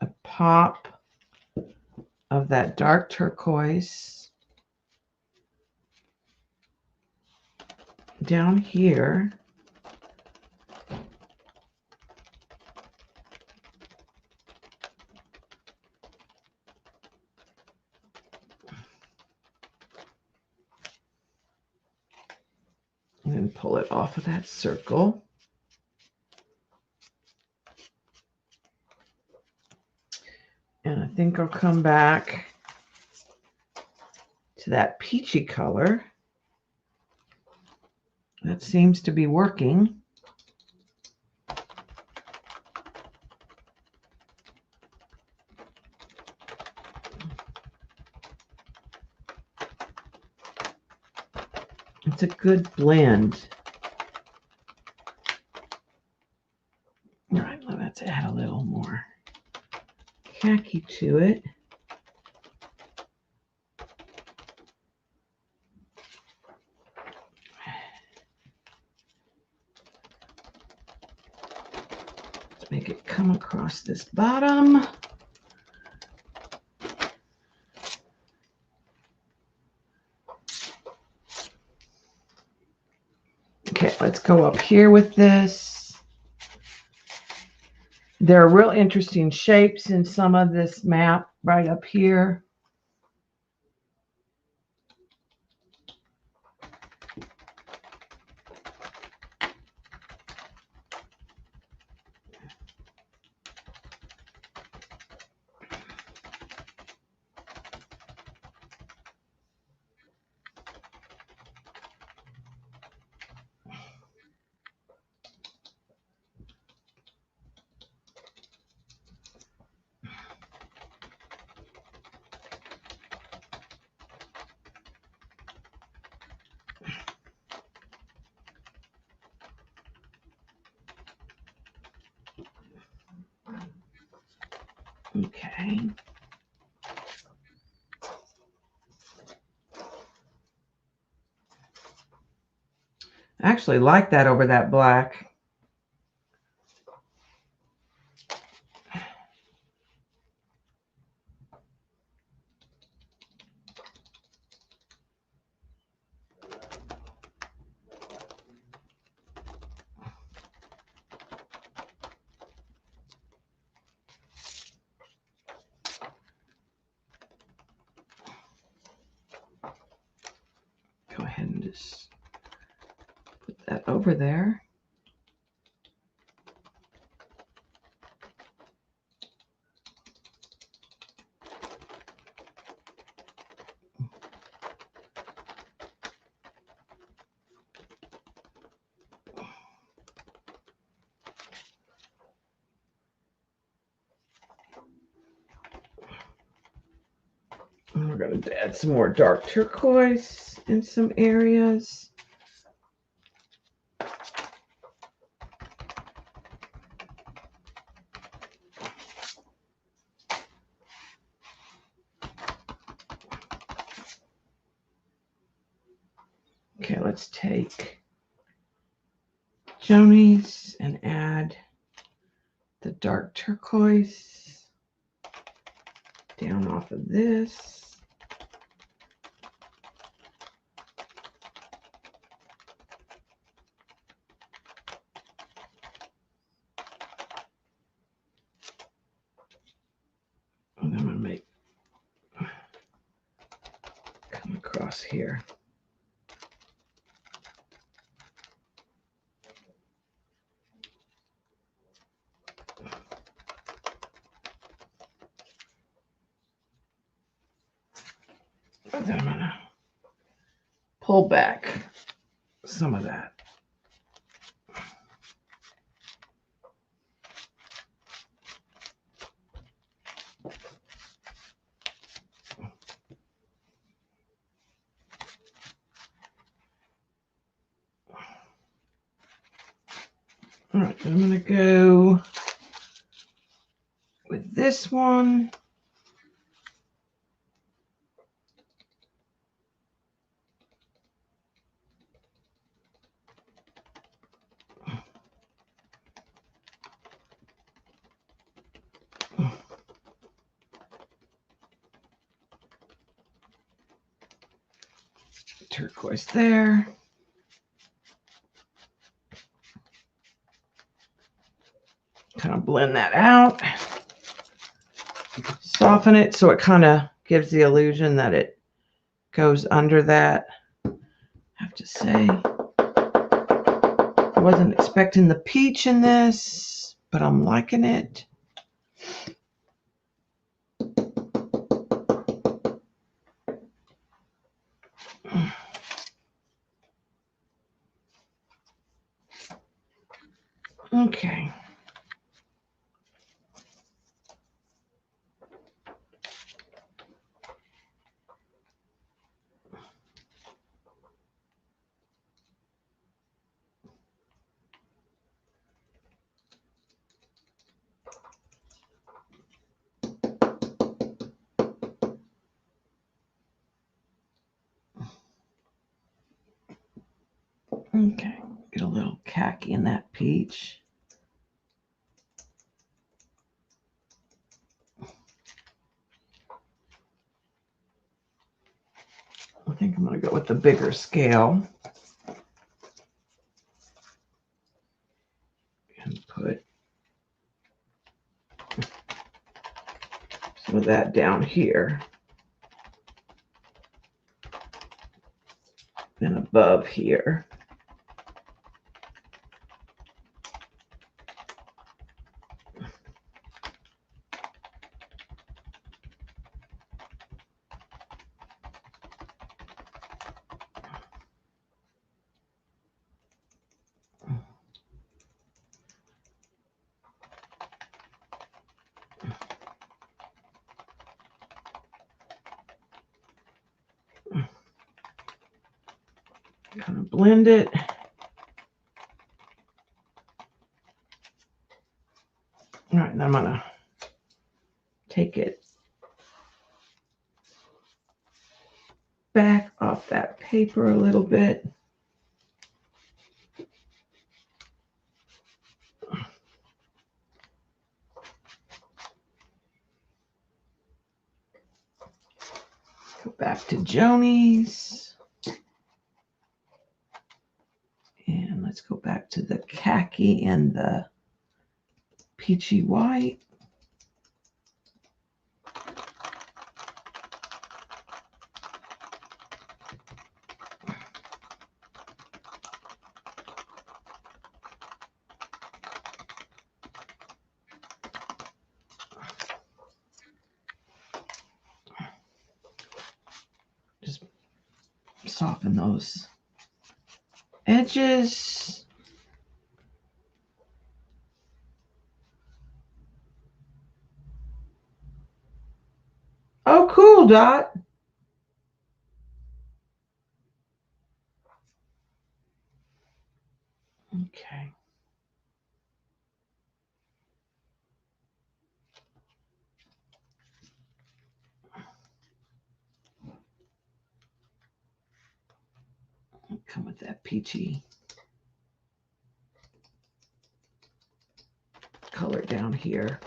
a pop of that dark turquoise down here. And then pull it off of that circle. And I think I'll come back to that peachy color. That seems to be working. It's a good blend. All right, let's add a little more khaki to it. Let's make it come across this bottom. Okay, let's go up here with this. There are real interesting shapes in some of this map right up here. Okay. I actually like that over that black. Just put that over there. And we're going to add some more dark turquoise in some areas. Okay, let's take Joni's and add the dark turquoise down off of this. And I'm going to come across here. And then I'm going to pull back some of that. All right, I'm going to go with this one. Turquoise there. Kind of blend that out. Soften it so it kind of gives the illusion that it goes under that. I have to say, I wasn't expecting the peach in this, but I'm liking it. Okay. Okay, get a little khaki in that peach. I think I'm going to go with the bigger scale and put some of that down here and above here. Kind of blend it. All right, and I'm gonna take it back off that paper a little bit. Go back to Joni's. And let's go back to the khaki and the peachy white. soften those edges. Oh, cool, Dot. Okay. Come with that peachy color down here.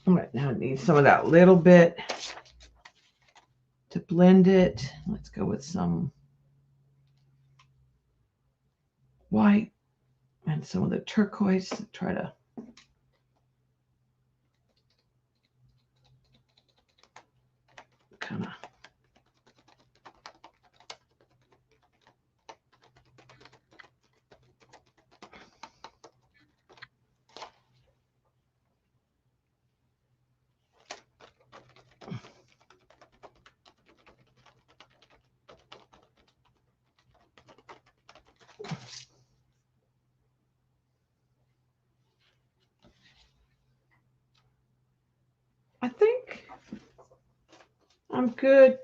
All right, now I need some of that little bit to blend it. Let's go with some white and some of the turquoise to try to kind of I think I'm good.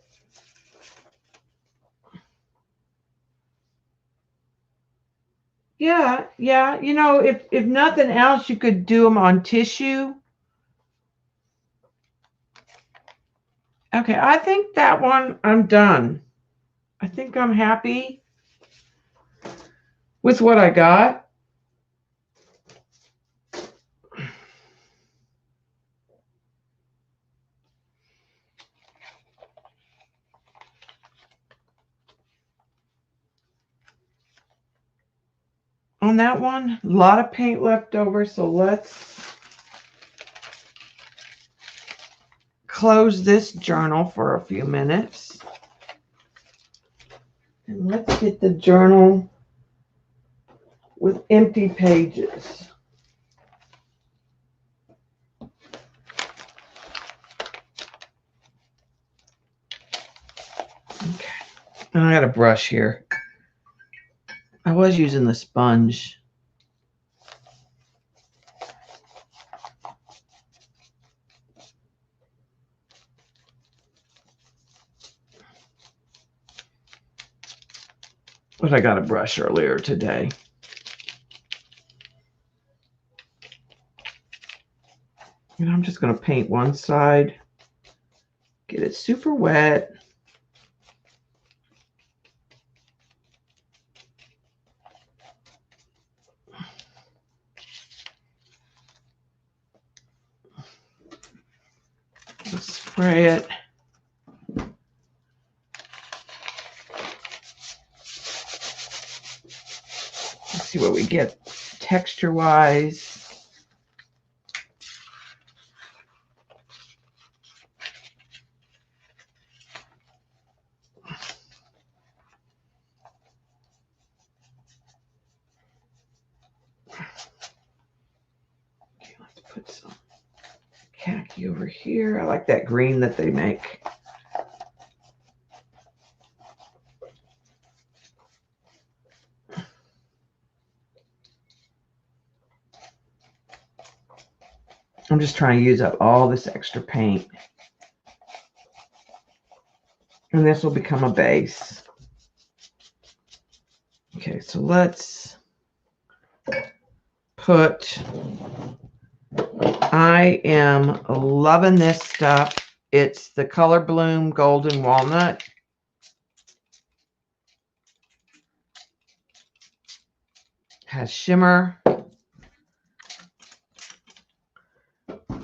Yeah, yeah. You know, if nothing else, you could do them on tissue. Okay, I think that one I'm done. I think I'm happy with what I got. On that one, a lot of paint left over, so let's close this journal for a few minutes. And let's get the journal with empty pages. Okay, and I got a brush here. I was using the sponge. But I got a brush earlier today. And I'm just going to paint one side. Get it super wet. Just spray it. Let's see what we get texture-wise. Okay, let's put some khaki over here. I like that green that they make. I'm just trying to use up all this extra paint. And this will become a base. Okay, so let's put, I am loving this stuff. It's the Color Bloom Golden Walnut. Has shimmer.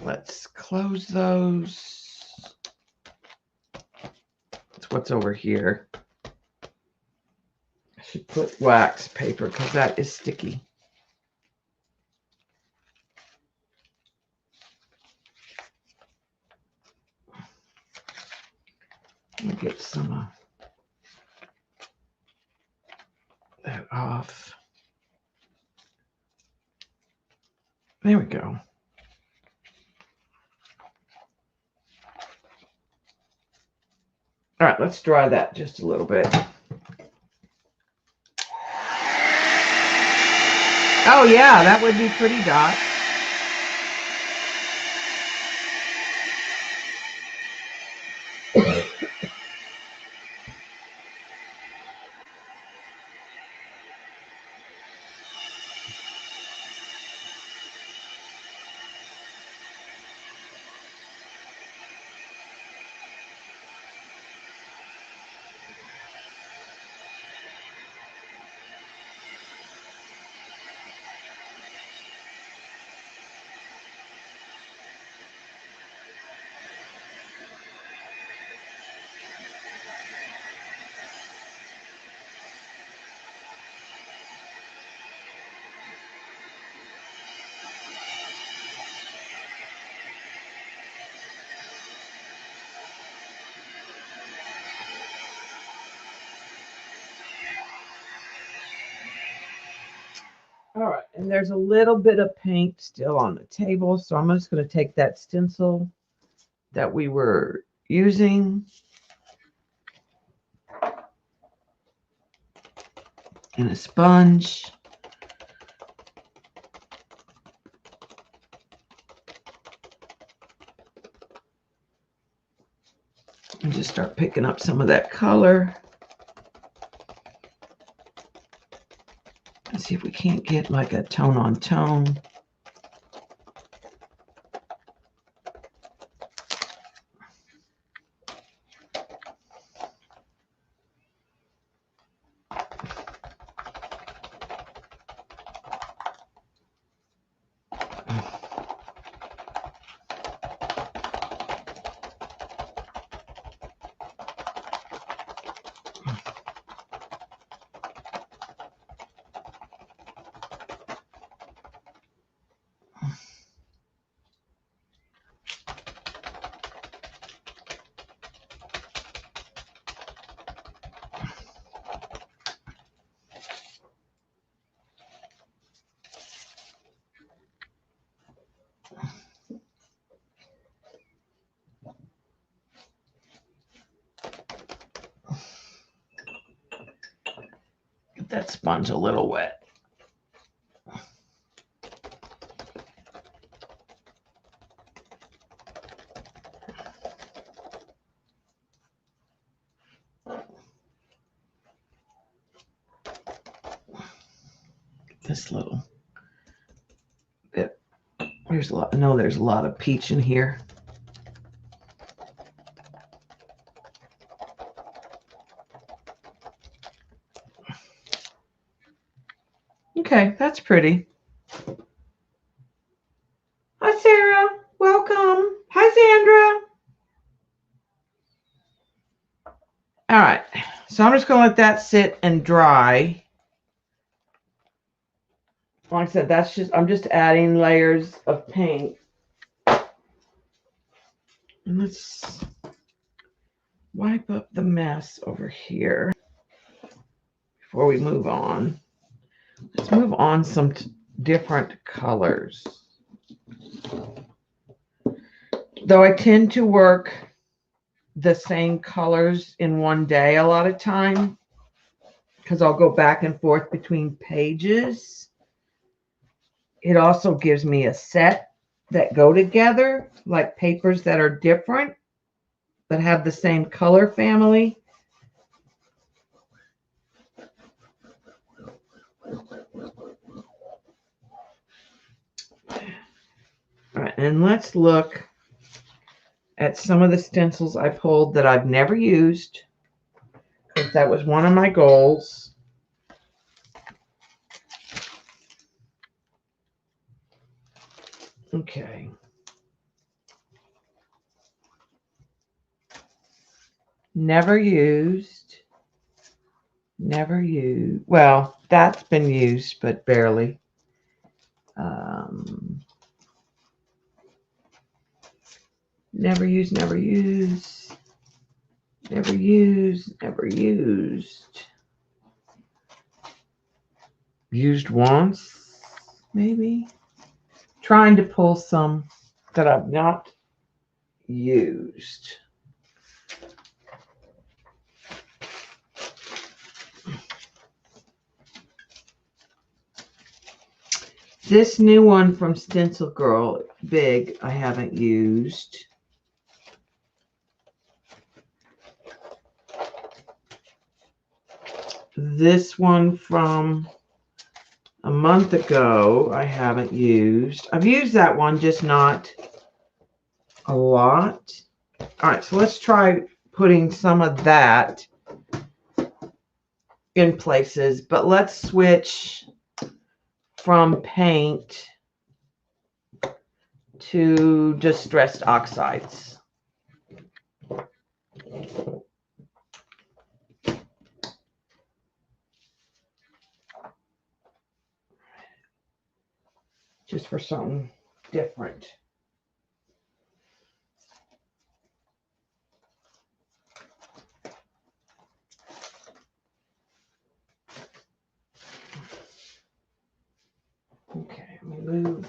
Let's close those. That's what's over here. put wax paper because that is sticky. Let me get some of that off. There we go. All right, let's dry that just a little bit. Oh yeah, that would be pretty, Dot. All right, and there's a little bit of paint still on the table, so I'm just going to take that stencil that we were using and a sponge. And just start picking up some of that color. Let's see if we can't get like a tone on tone. Get that sponge a little wet. This little bit. There's a lot. I know there's a lot of peach in here. Okay, that's pretty. Hi, Sarah. Welcome. Hi, Sandra. All right. So I'm just going to let that sit and dry. Like I said, that's just, I'm just adding layers of paint. And let's wipe up the mess over here before we move on. Let's move on some different colors. Though I tend to work the same colors in one day a lot of time because I'll go back and forth between pages. It also gives me a set that go together, like papers that are different but have the same color family. All right, and let's look at some of the stencils I pulled that I've never used, because that was one of my goals. Okay. Never used. Never used. Well, that's been used, but barely. Never used, never used. Never used, never used. Used once, maybe. Trying to pull some that I've not used. This new one from Stencil Girl, big, I haven't used. This one from a month ago, I haven't used. I've used that one, just not a lot. All right, so let's try putting some of that in places, but let's switch from paint to distressed oxides. Just for something different. Okay, let me move.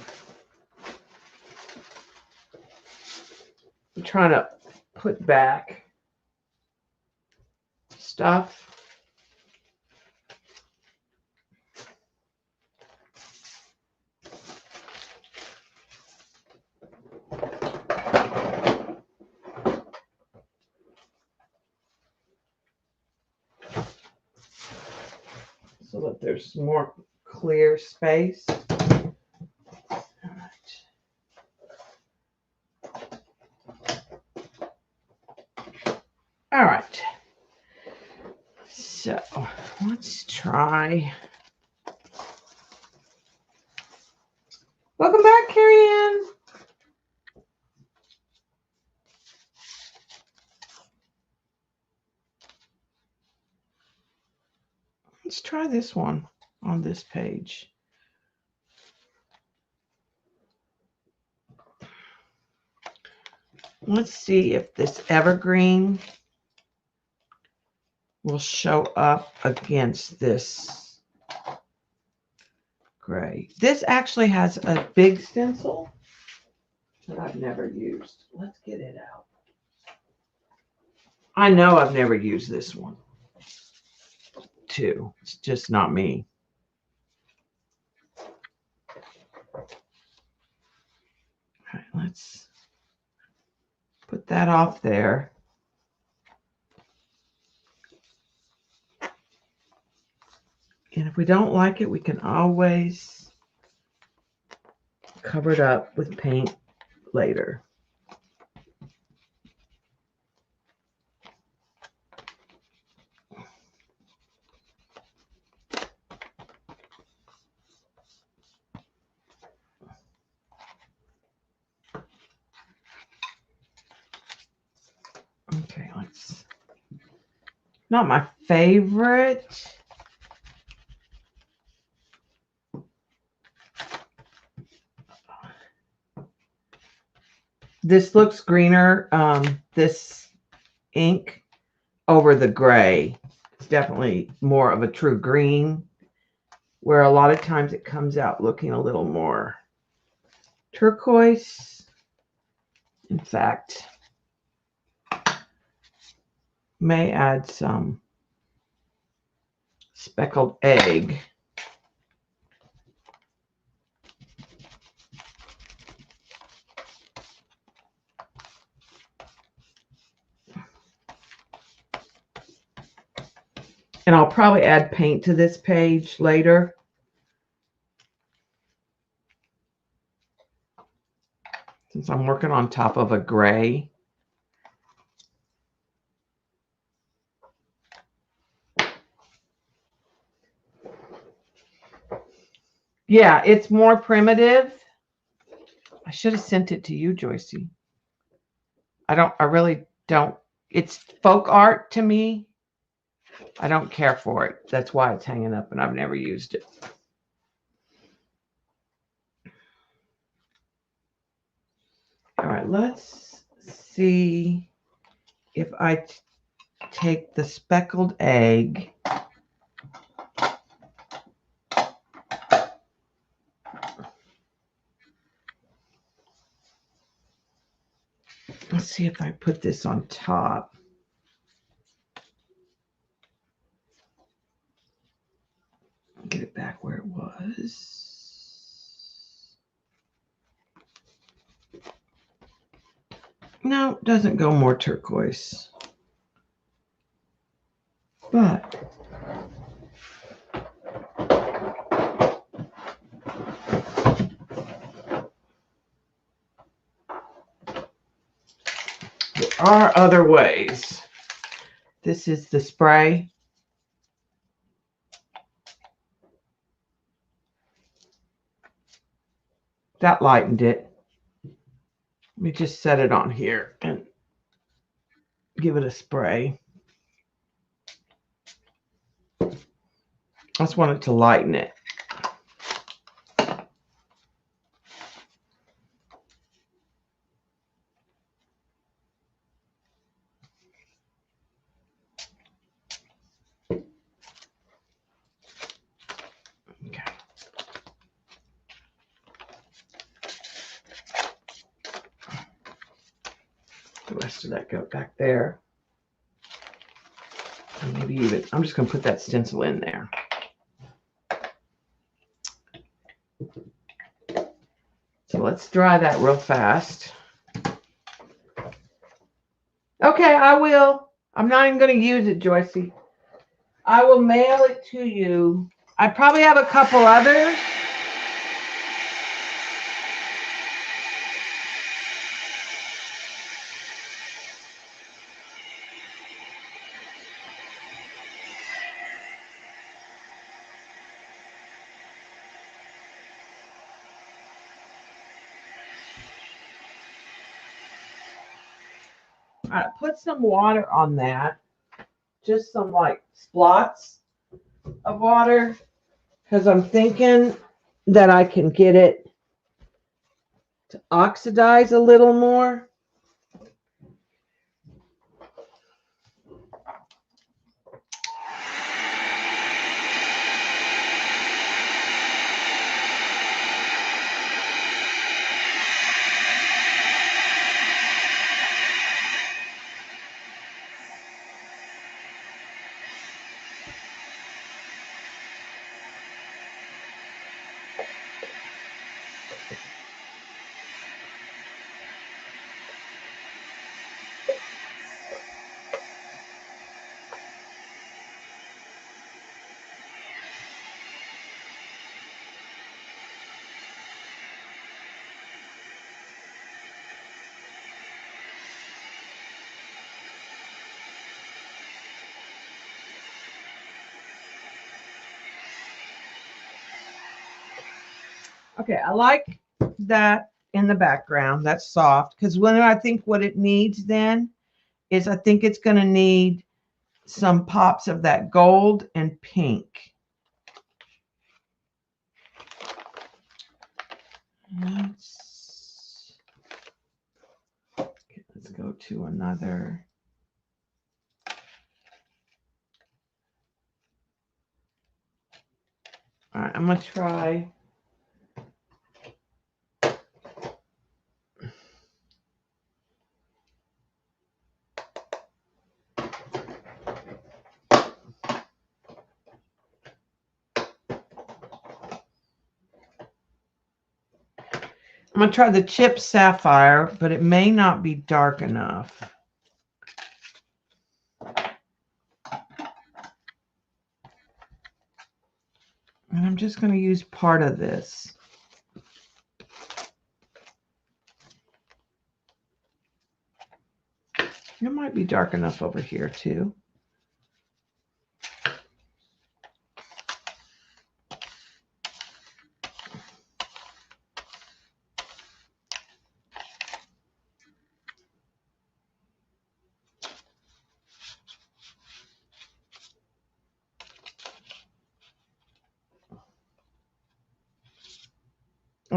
I'm trying to put back stuff. So that there's more clear space. All right. So let's try. Welcome back, Carrie Ann. Let's try this one on this page. Let's see if this evergreen will show up against this gray. This actually has a big stencil that I've never used. Let's get it out. I know I've never used this one too. It's just not me. All right, let's put that off there. And if we don't like it, we can always cover it up with paint later. Okay, let's. Not my favorite. This looks greener, this ink over the gray. It's definitely more of a true green, where a lot of times it comes out looking a little more turquoise. In fact, may add some speckled egg. And I'll probably add paint to this page later. Since I'm working on top of a gray. Yeah, it's more primitive. I should have sent it to you, Joycey. I really don't. It's folk art to me. I don't care for it. That's why it's hanging up and I've never used it. All right, let's see if I take the speckled egg. Let's see if I put this on top. Get it back where it was. No, doesn't go more turquoise. But there are other ways. This is the spray. That lightened it. Let me just set it on here and give it a spray. I just want it to lighten it. Okay. The rest of that go back there. And maybe even, I'm just going to put that stencil in there. So let's dry that real fast. Okay, I will. I'm not even going to use it, Joycey. I will mail it to you. I probably have a couple others. I put some water on that. Just some like splots of water. Because I'm thinking that I can get it to oxidize a little more. Okay, I like that in the background. That's soft. Because when I think what it needs then is I think it's going to need some pops of that gold and pink. Let's go to another. All right, I'm going to try. I'm going to try the chip sapphire, but it may not be dark enough. And I'm just going to use part of this. It might be dark enough over here too.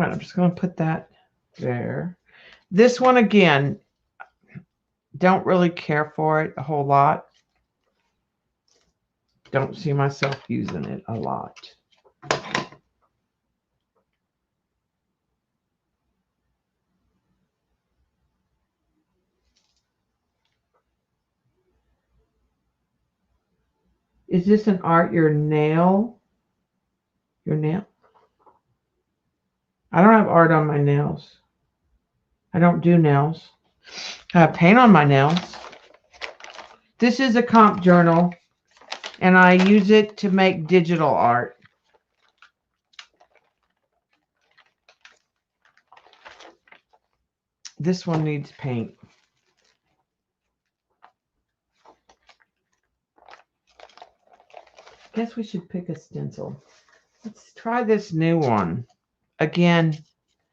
All right, I'm just going to put that there. This one, again, don't really care for it a whole lot. Don't see myself using it a lot. Is this an art your nail? Your nail? I don't have art on my nails. I don't do nails. I have paint on my nails. This is a comp journal, and I use it to make digital art. This one needs paint. Guess we should pick a stencil. Let's try this new one. Again,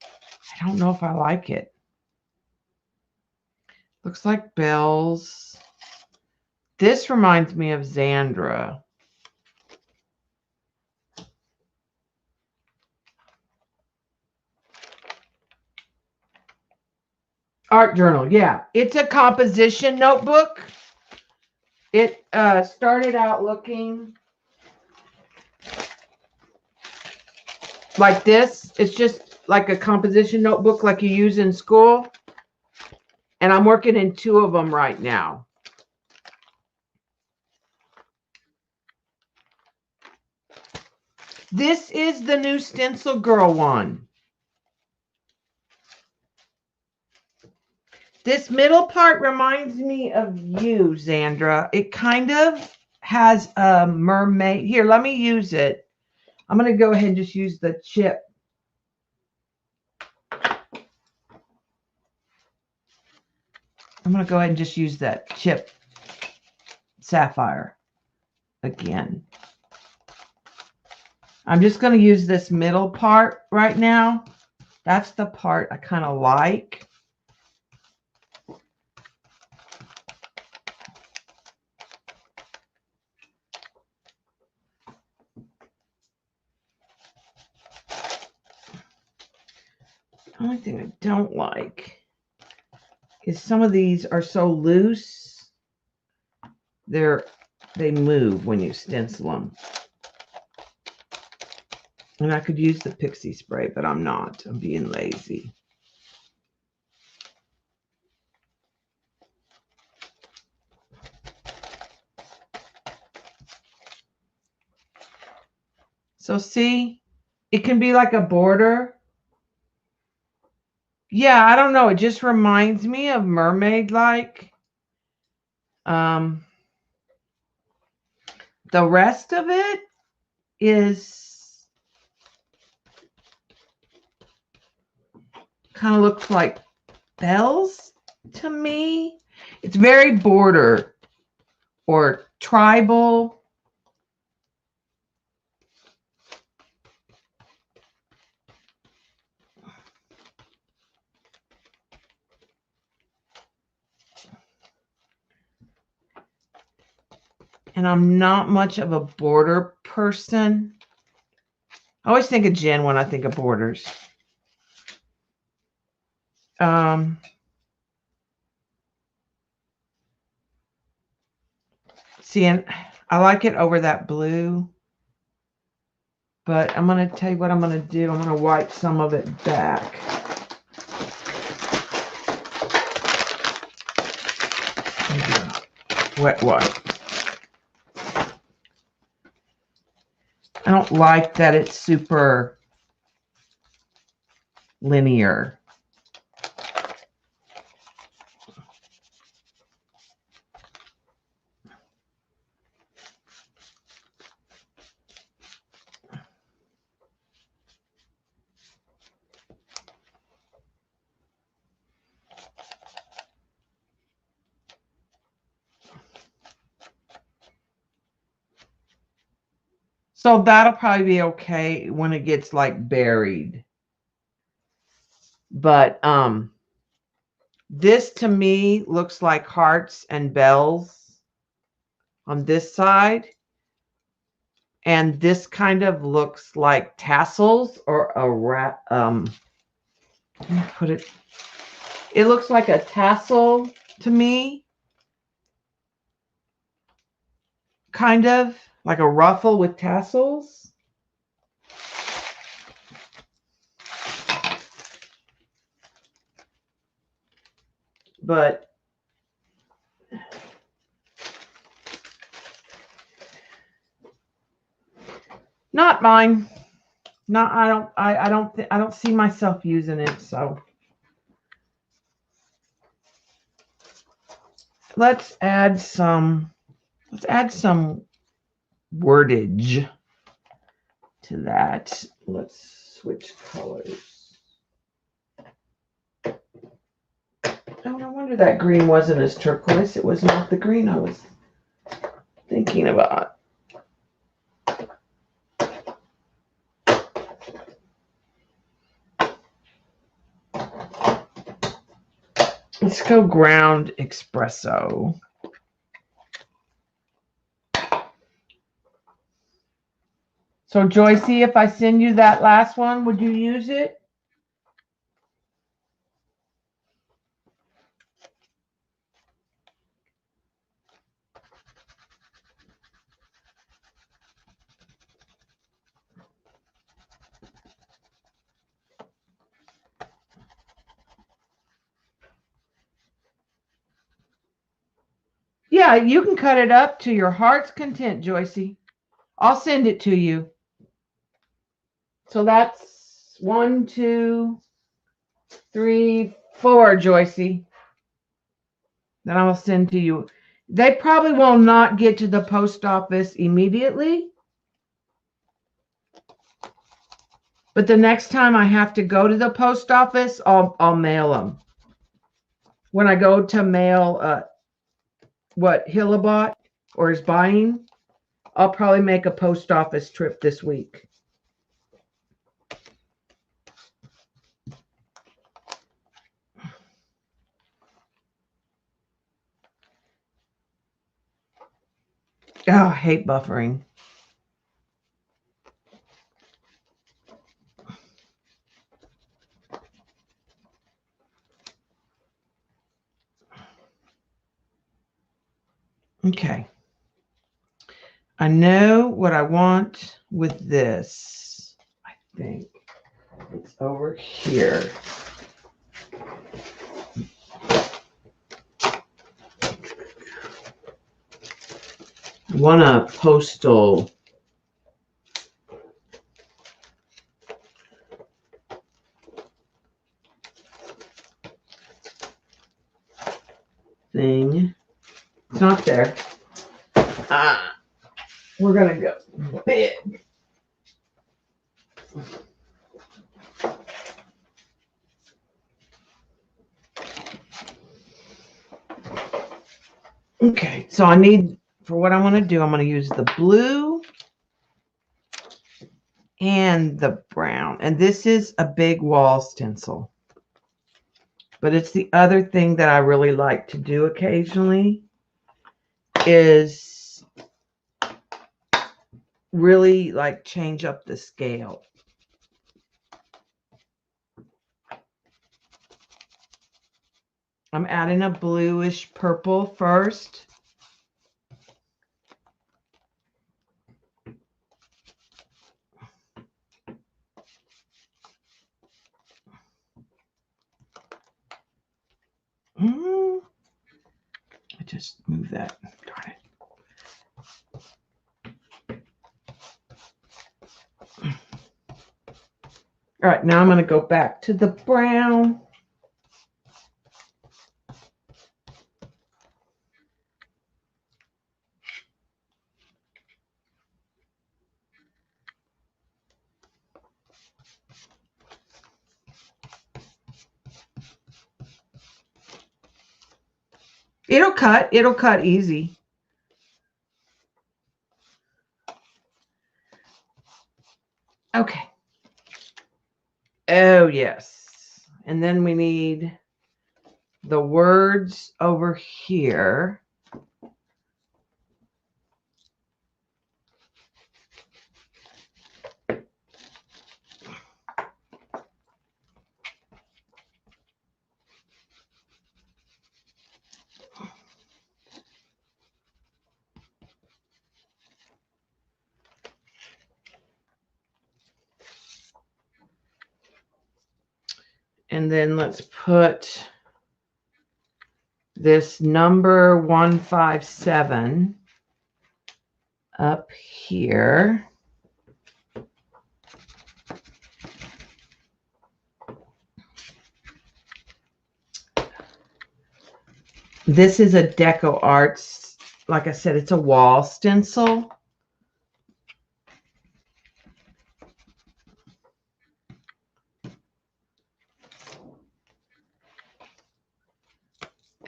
I don't know if I like it. Looks like bells. This reminds me of Xandra. Art journal, yeah. It's a composition notebook. It started out looking like this. It's just like a composition notebook like you use in school. And I'm working in 2 of them right now. This is the new Stencil Girl one. This middle part reminds me of you, Xandra. It kind of has a mermaid. Here, let me use it. I'm going to go ahead and just use the chip. I'm going to go ahead and just use that chip sapphire again. I'm just going to use this middle part right now. That's the part I kind of like. The only thing I don't like is some of these are so loose. They move when you stencil them. And I could use the pixie spray, but I'm not. I'm being lazy. So see, it can be like a border. Yeah, I don't know. It just reminds me of mermaid-like. The rest of it is kind of looks like bells to me. It's very border or tribal. And I'm not much of a border person. I always think of Jen when I think of borders. See, and I like it over that blue. But I'm going to tell you what I'm going to do. I'm going to wipe some of it back. Wet wipe. I don't like that it's super linear. So that'll probably be okay when it gets like buried. But this to me looks like hearts and bells on this side. And this kind of looks like tassels or a wrap. Let me put it. It looks like a tassel to me. Kind of like a ruffle with tassels. But not mine. Not I don't see myself using it, so let's add some wordage to that. Let's switch colors. Oh, no wonder that green wasn't as turquoise. It was not the green I was thinking about. Let's go ground espresso. So Joycey, if I send you that last one, would you use it? Yeah, you can cut it up to your heart's content, Joycey. I'll send it to you. So that's 1, 2, 3, 4, Joycey. Then I will send to you. They probably will not get to the post office immediately. But the next time I have to go to the post office, I'll mail them. When I go to mail what Hillabot or is buying, I'll probably make a post office trip this week. Oh, I hate buffering. Okay. I know what I want with this. I think it's over here. I want a postal thing. It's not there. We're going to go big. Okay, so I need, for what I want to do, I'm going to use the blue and the brown. And this is a big wall stencil. But it's the other thing that I really like to do occasionally is really like change up the scale. I'm adding a bluish purple first. I just moved that. Darn it. All right, now I'm going to go back to the brown. It'll cut easy. Okay. Oh, yes. And then we need the words over here. And then let's put this number 157 up here. This is a Deco Arts. Like I said, it's a wall stencil.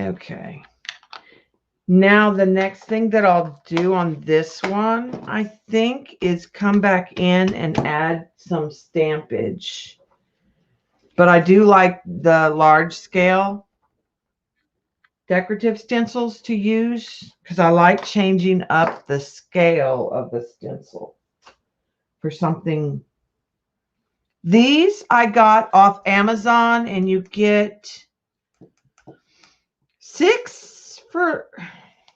Okay. Now the next thing that I'll do on this one, I think, is come back in and add some stampage. But I do like the large scale decorative stencils to use because I like changing up the scale of the stencil for something. These I got off Amazon, and you get 6 for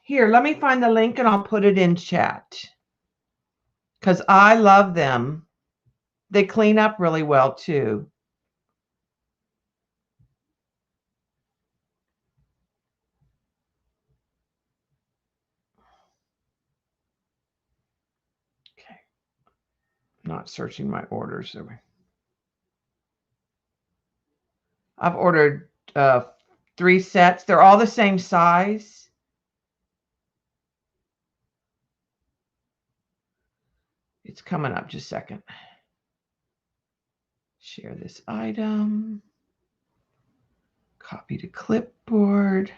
here. Let me find the link and I'll put it in chat because I love them. They clean up really well too. Okay. Not searching my orders. I've ordered 3 sets. They're all the same size. It's coming up. Just a second. Share this item. Copy to clipboard.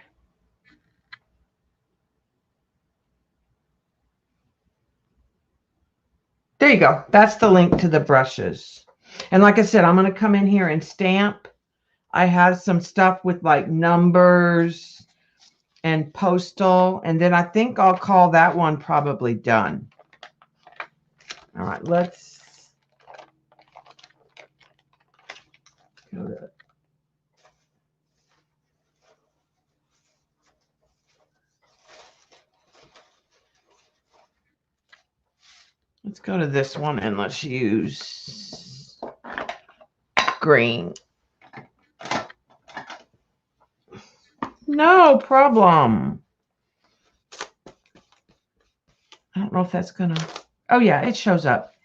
There you go. That's the link to the brushes. And like I said, I'm going to come in here and stamp. I have some stuff with like numbers and postal. And then I think I'll call that one probably done. All right, let's go to this one and let's use green. No problem. I don't know if that's gonna. Oh yeah, it shows up.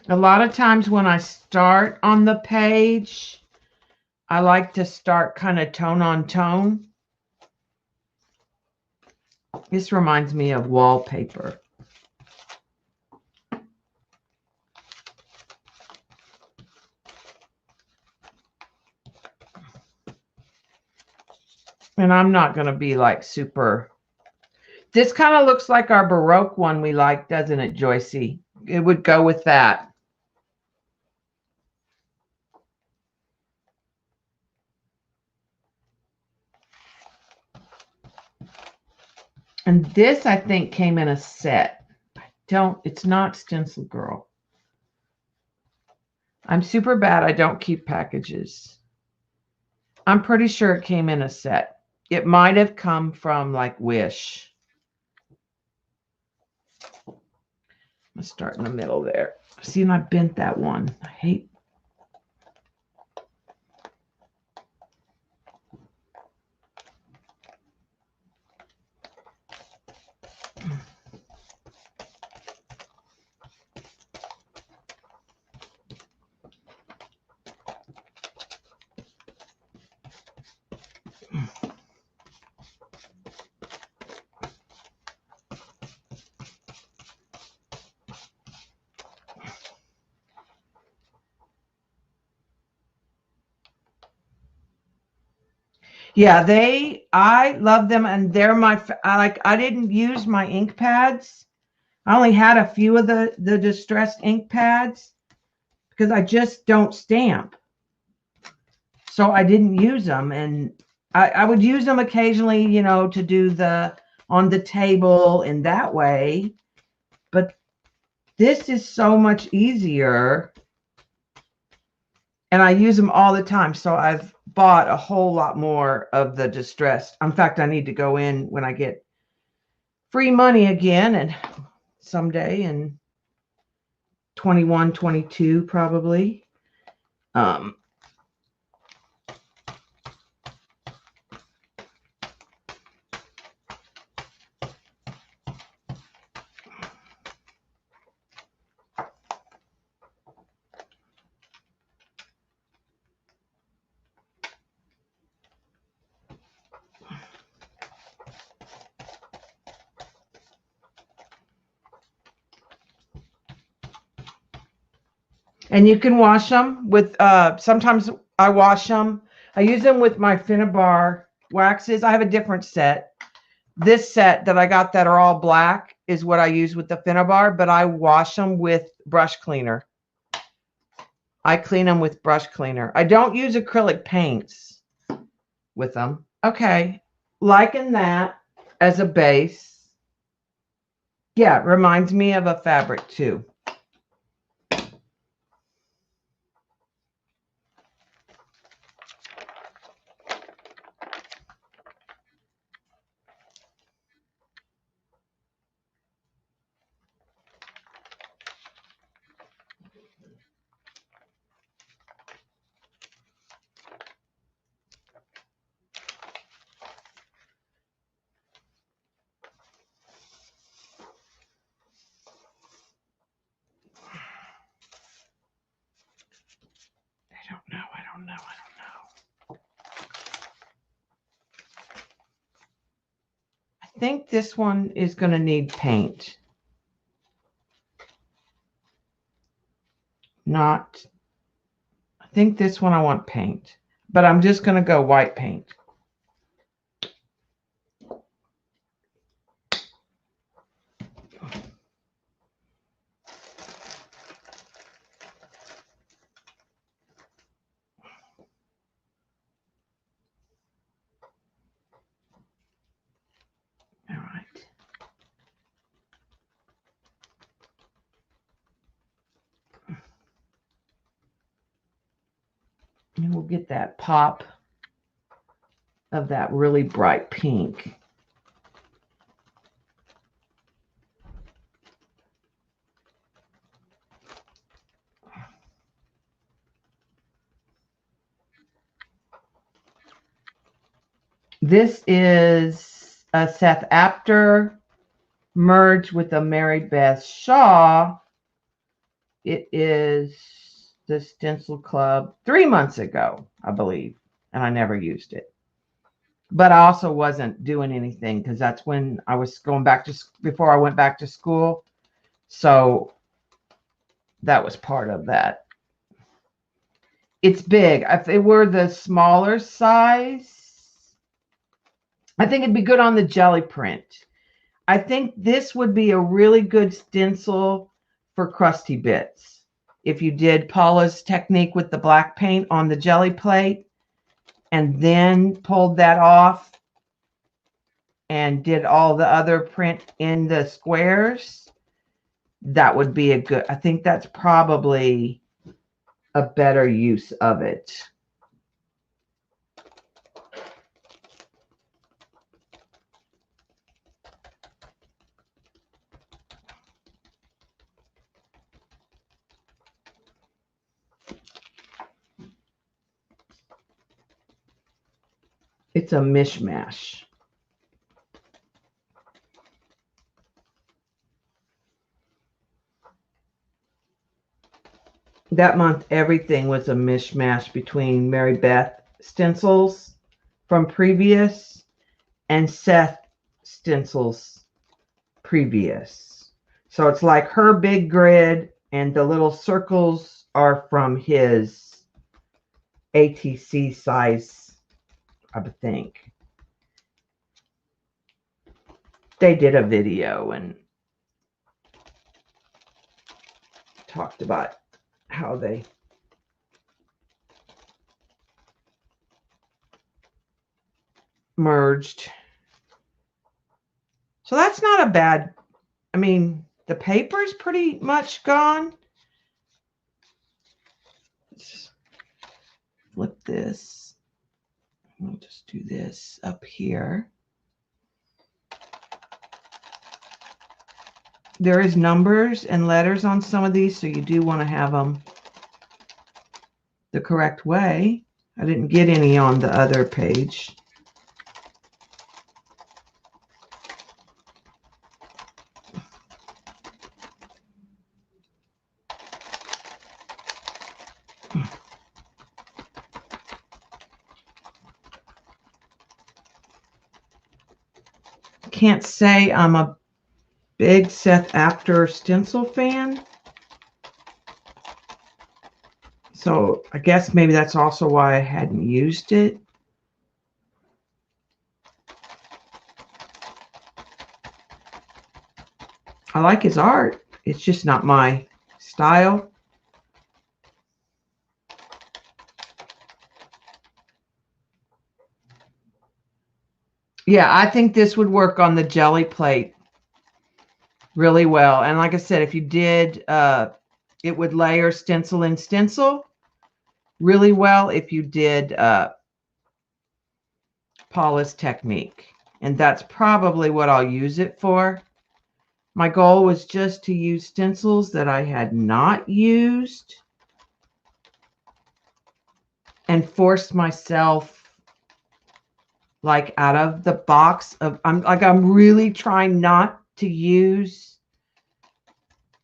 A lot of times when I start on the page, I like to start kind of tone on tone. This reminds me of wallpaper. And I'm not going to be like super. This kind of looks like our Baroque one we like, doesn't it, Joycey? It would go with that. And this, I think, came in a set. It's not Stencil Girl. I'm super bad. I don't keep packages. I'm pretty sure it came in a set. It might have come from like Wish. I'm going to start in the middle there. See, and I bent that one. I hate. Yeah, I love them, and they're I didn't use my ink pads. I only had a few of the distressed ink pads because I just don't stamp. So I didn't use them, and I would use them occasionally, you know, to do the on the table in that way. But this is so much easier, and I use them all the time. So I've bought a whole lot more of the distressed. In fact, I need to go in when I get free money again and someday in 21, 22 probably. And you can wash them with, sometimes I wash them. I use them with my Finnabar waxes. I have a different set. This set that I got that are all black is what I use with the Finnabar, but I wash them with brush cleaner. I clean them with brush cleaner. I don't use acrylic paints with them. Okay, liking that as a base. Yeah, it reminds me of a fabric too. I don't know. I think this one is going to need paint. I think this one I want paint, but I'm just going to go white paint. All right. And we'll get that pop of that really bright pink. This is a Seth Apter merged with a Mary Beth Shaw. It is the Stencil Club 3 months ago, I believe, and I never used it. But I also wasn't doing anything because that's when I was going back to, before I went back to school. So that was part of that. It's big. If it were the smaller size, I think it'd be good on the jelly print. I think this would be a really good stencil for crusty bits. If you did Paula's technique with the black paint on the jelly plate and then pulled that off and did all the other print in the squares, that would be a good, I think that's probably a better use of it. It's a mishmash. That month, everything was a mishmash between Mary Beth stencils from previous and Seth stencils previous. So it's like her big grid and the little circles are from his ATC size, I would think. They did a video and talked about how they merged. So that's not a bad, I mean, the paper's pretty much gone. Let's flip this. We'll just do this up here. There is numbers and letters on some of these, so you do want to have them the correct way. I didn't get any on the other page. Can't say I'm a big Seth Apter stencil fan. So I guess maybe that's also why I hadn't used it. I like his art. It's just not my style. Yeah, I think this would work on the jelly plate really well. And like I said, if you did, it would layer stencil in stencil really well if you did Paula's technique. And that's probably what I'll use it for. My goal was just to use stencils that I had not used and force myself like out of the box of, I'm really trying not to use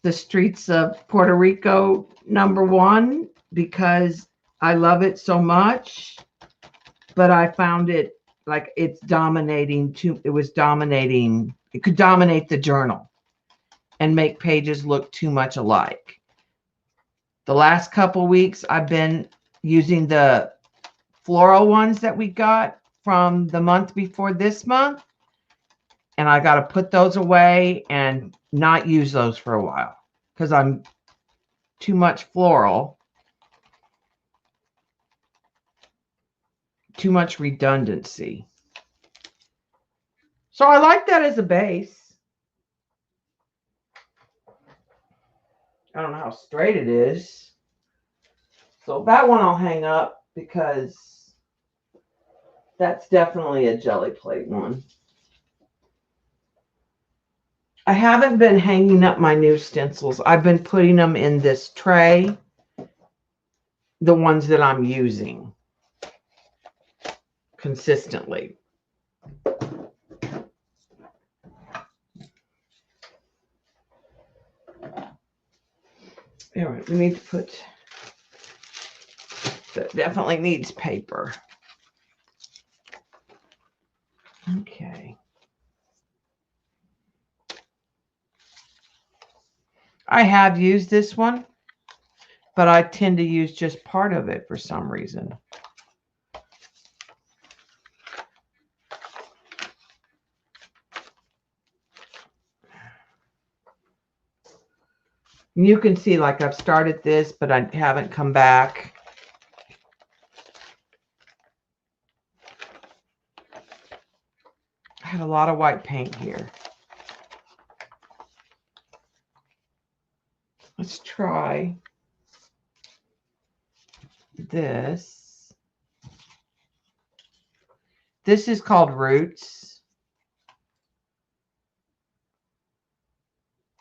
the Streets of Puerto Rico #1 because I love it so much, but I found it like it's dominating it could dominate the journal and make pages look too much alike. The last couple weeks I've been using the floral ones that we got from the month before this month, and I got to put those away and not use those for a while because I'm too much floral, too much redundancy. So I like that as a base. I don't know how straight it is. So that one I'll hang up because that's definitely a jelly plate one. I haven't been hanging up my new stencils. I've been putting them in this tray, the ones that I'm using consistently. All right, we need to put, that definitely needs paper. Okay. I have used this one, but I tend to use just part of it for some reason. You can see like I've started this, but I haven't come back. I had a lot of white paint here. Let's try this. This is called Roots.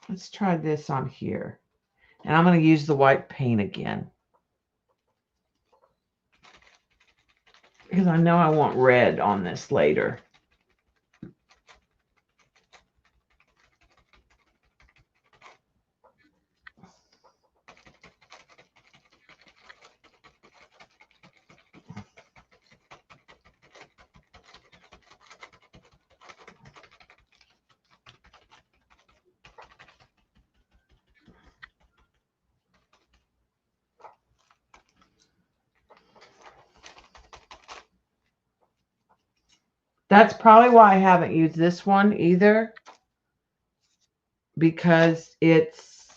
Let's try this on here. And I'm going to use the white paint again, because I know I want red on this later. That's probably why I haven't used this one either, because it's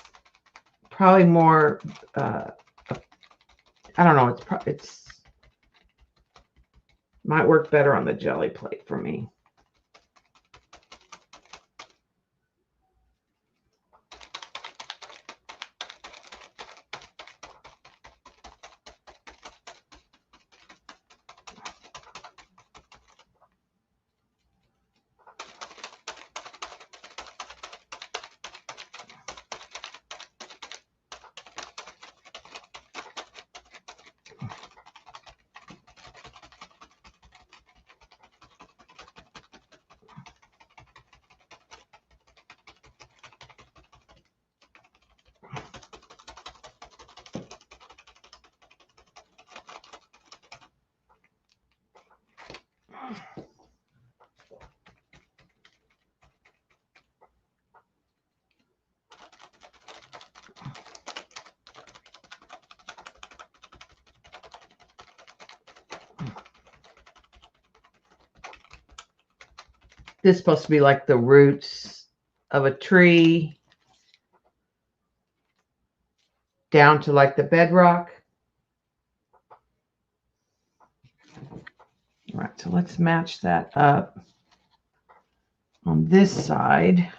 probably more, I don't know, it's might work better on the jelly plate for me. This is supposed to be like the roots of a tree down to like the bedrock. All right, so let's match that up on this side.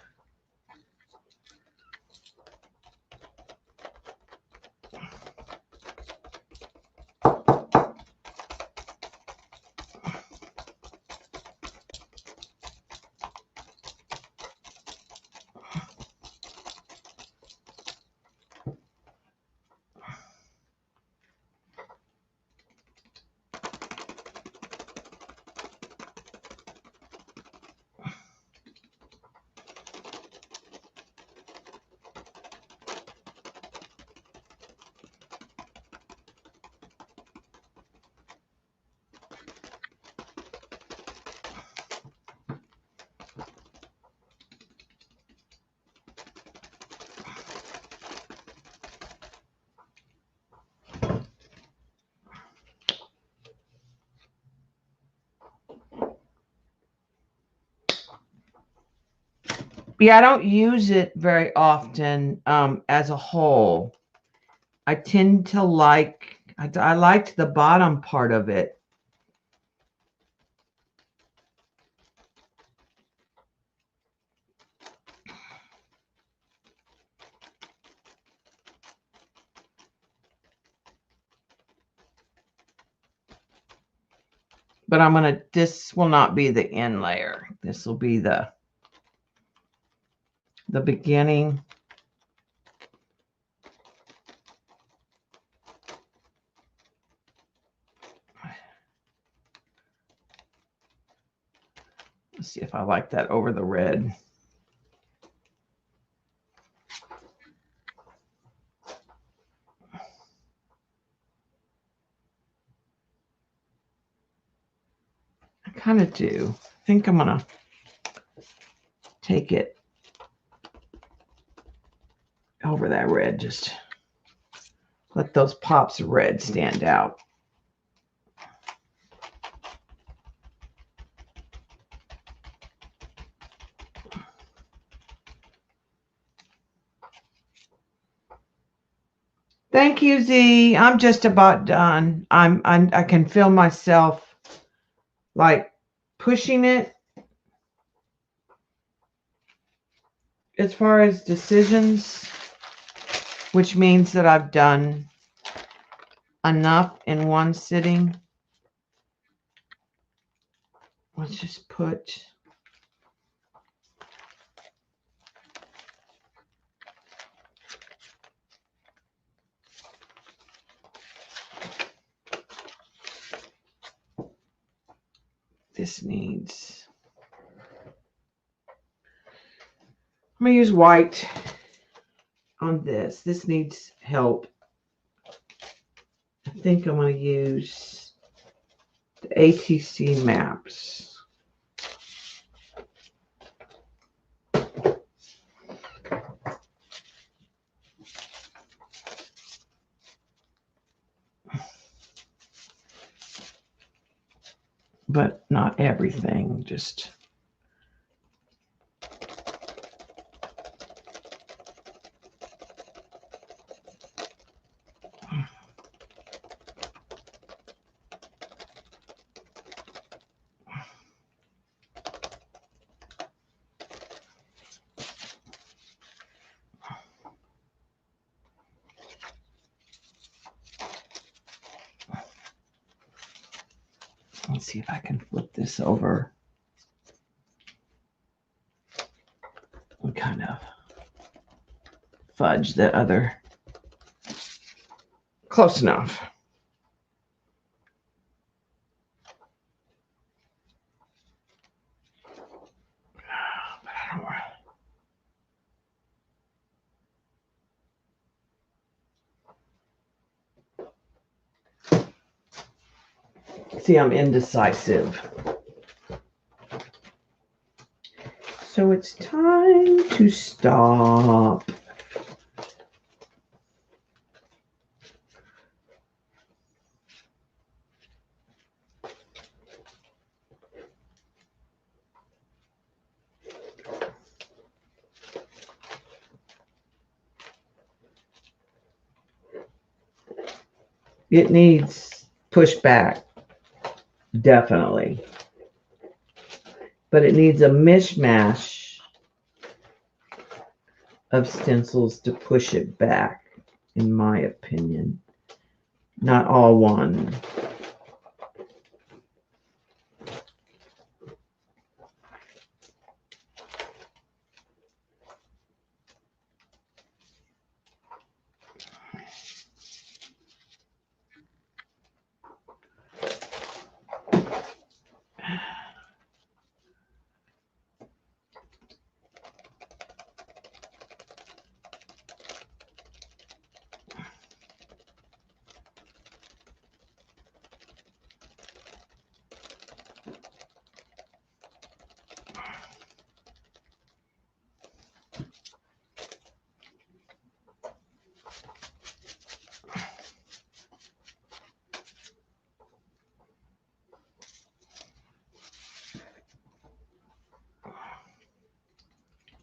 Yeah, I don't use it very often as a whole. I tend to like, I liked the bottom part of it. But I'm going to, this will not be the end layer. This will be the beginning. Let's see if I like that over the red. I kind of do. I think I'm going to take it over that red. Just let those pops of red stand out. Thank you, Z. I'm just about done. I can feel myself like pushing it as far as decisions, which means that I've done enough in one sitting. Let's just put this needs, I'm going to use white on this. This needs help. I think I'm going to use the ATC maps. But not everything, just let's see if I can flip this over and kind of fudge the other. Close enough. See, I'm indecisive. So it's time to stop. It needs pushback, definitely. But it needs a mishmash of stencils to push it back, in my opinion. Not all one.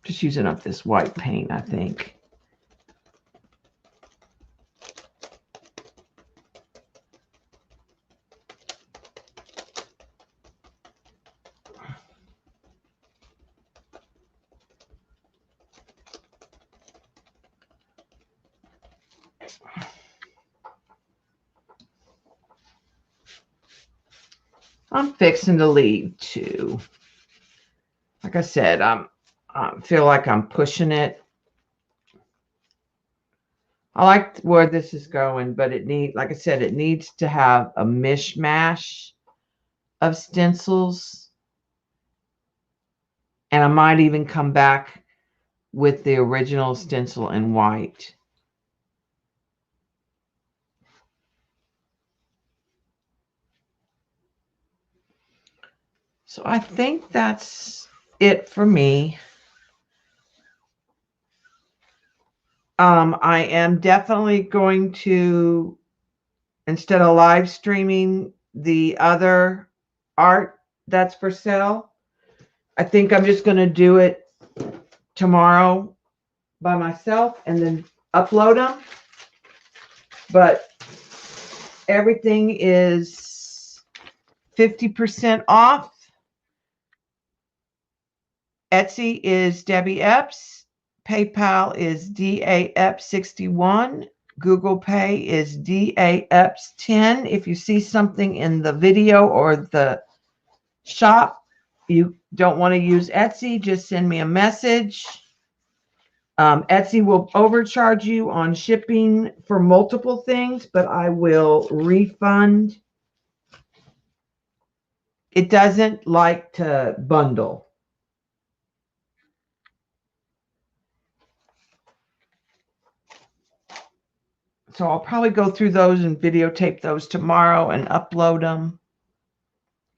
Just using up this white paint, I think. I'm fixing to leave too. Like I said, I feel like I'm pushing it. I like where this is going, but it needs, like I said, it needs to have a mishmash of stencils. And I might even come back with the original stencil in white. So I think that's it for me. I am definitely going to, instead of live streaming the other art that's for sale, I think I'm just going to do it tomorrow by myself and then upload them. But everything is 50% off. Etsy is Debbie Epps. PayPal is DAEPS61. Google Pay is DAEPS10. If you see something in the video or the shop, you don't want to use Etsy, just send me a message. Etsy will overcharge you on shipping for multiple things, but I will refund. It doesn't like to bundle. So I'll probably go through those and videotape those tomorrow and upload them.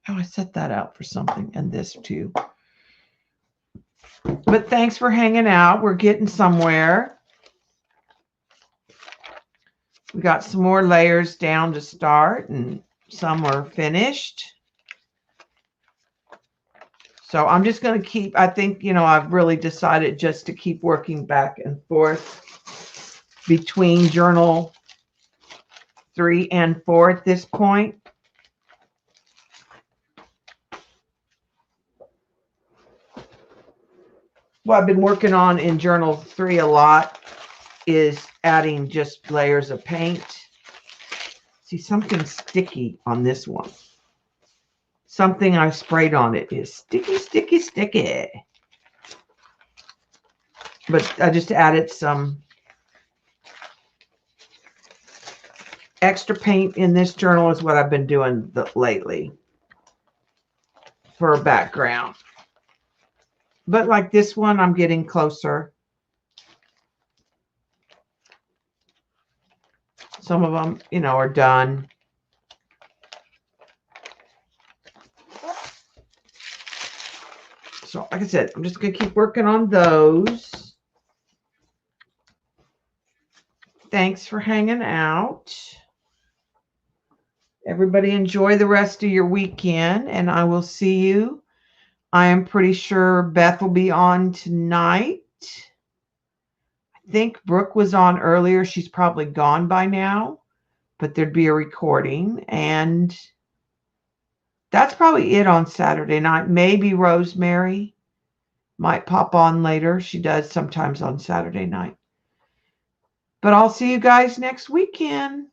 Oh, I set that out for something, and this too. But thanks for hanging out. We're getting somewhere. We got some more layers down to start, and some are finished. So I'm just going to keep, I think, you know, I've really decided just to keep working back and forth between journal 3 and 4 at this point. What I've been working on in journal 3 a lot is adding just layers of paint. See, something sticky on this one. Something I sprayed on it is sticky, sticky, sticky. But I just added some extra paint in this journal is what I've been doing lately for a background. But like this one, I'm getting closer. Some of them, you know, are done. So like I said, I'm just going to keep working on those. Thanks for hanging out. Everybody enjoy the rest of your weekend, and I will see you. I am pretty sure Beth will be on tonight. I think Brooke was on earlier. She's probably gone by now. but there'd be a recording, and that's probably it on Saturday night. Maybe Rosemary might pop on later. She does sometimes on Saturday night. But I'll see you guys next weekend.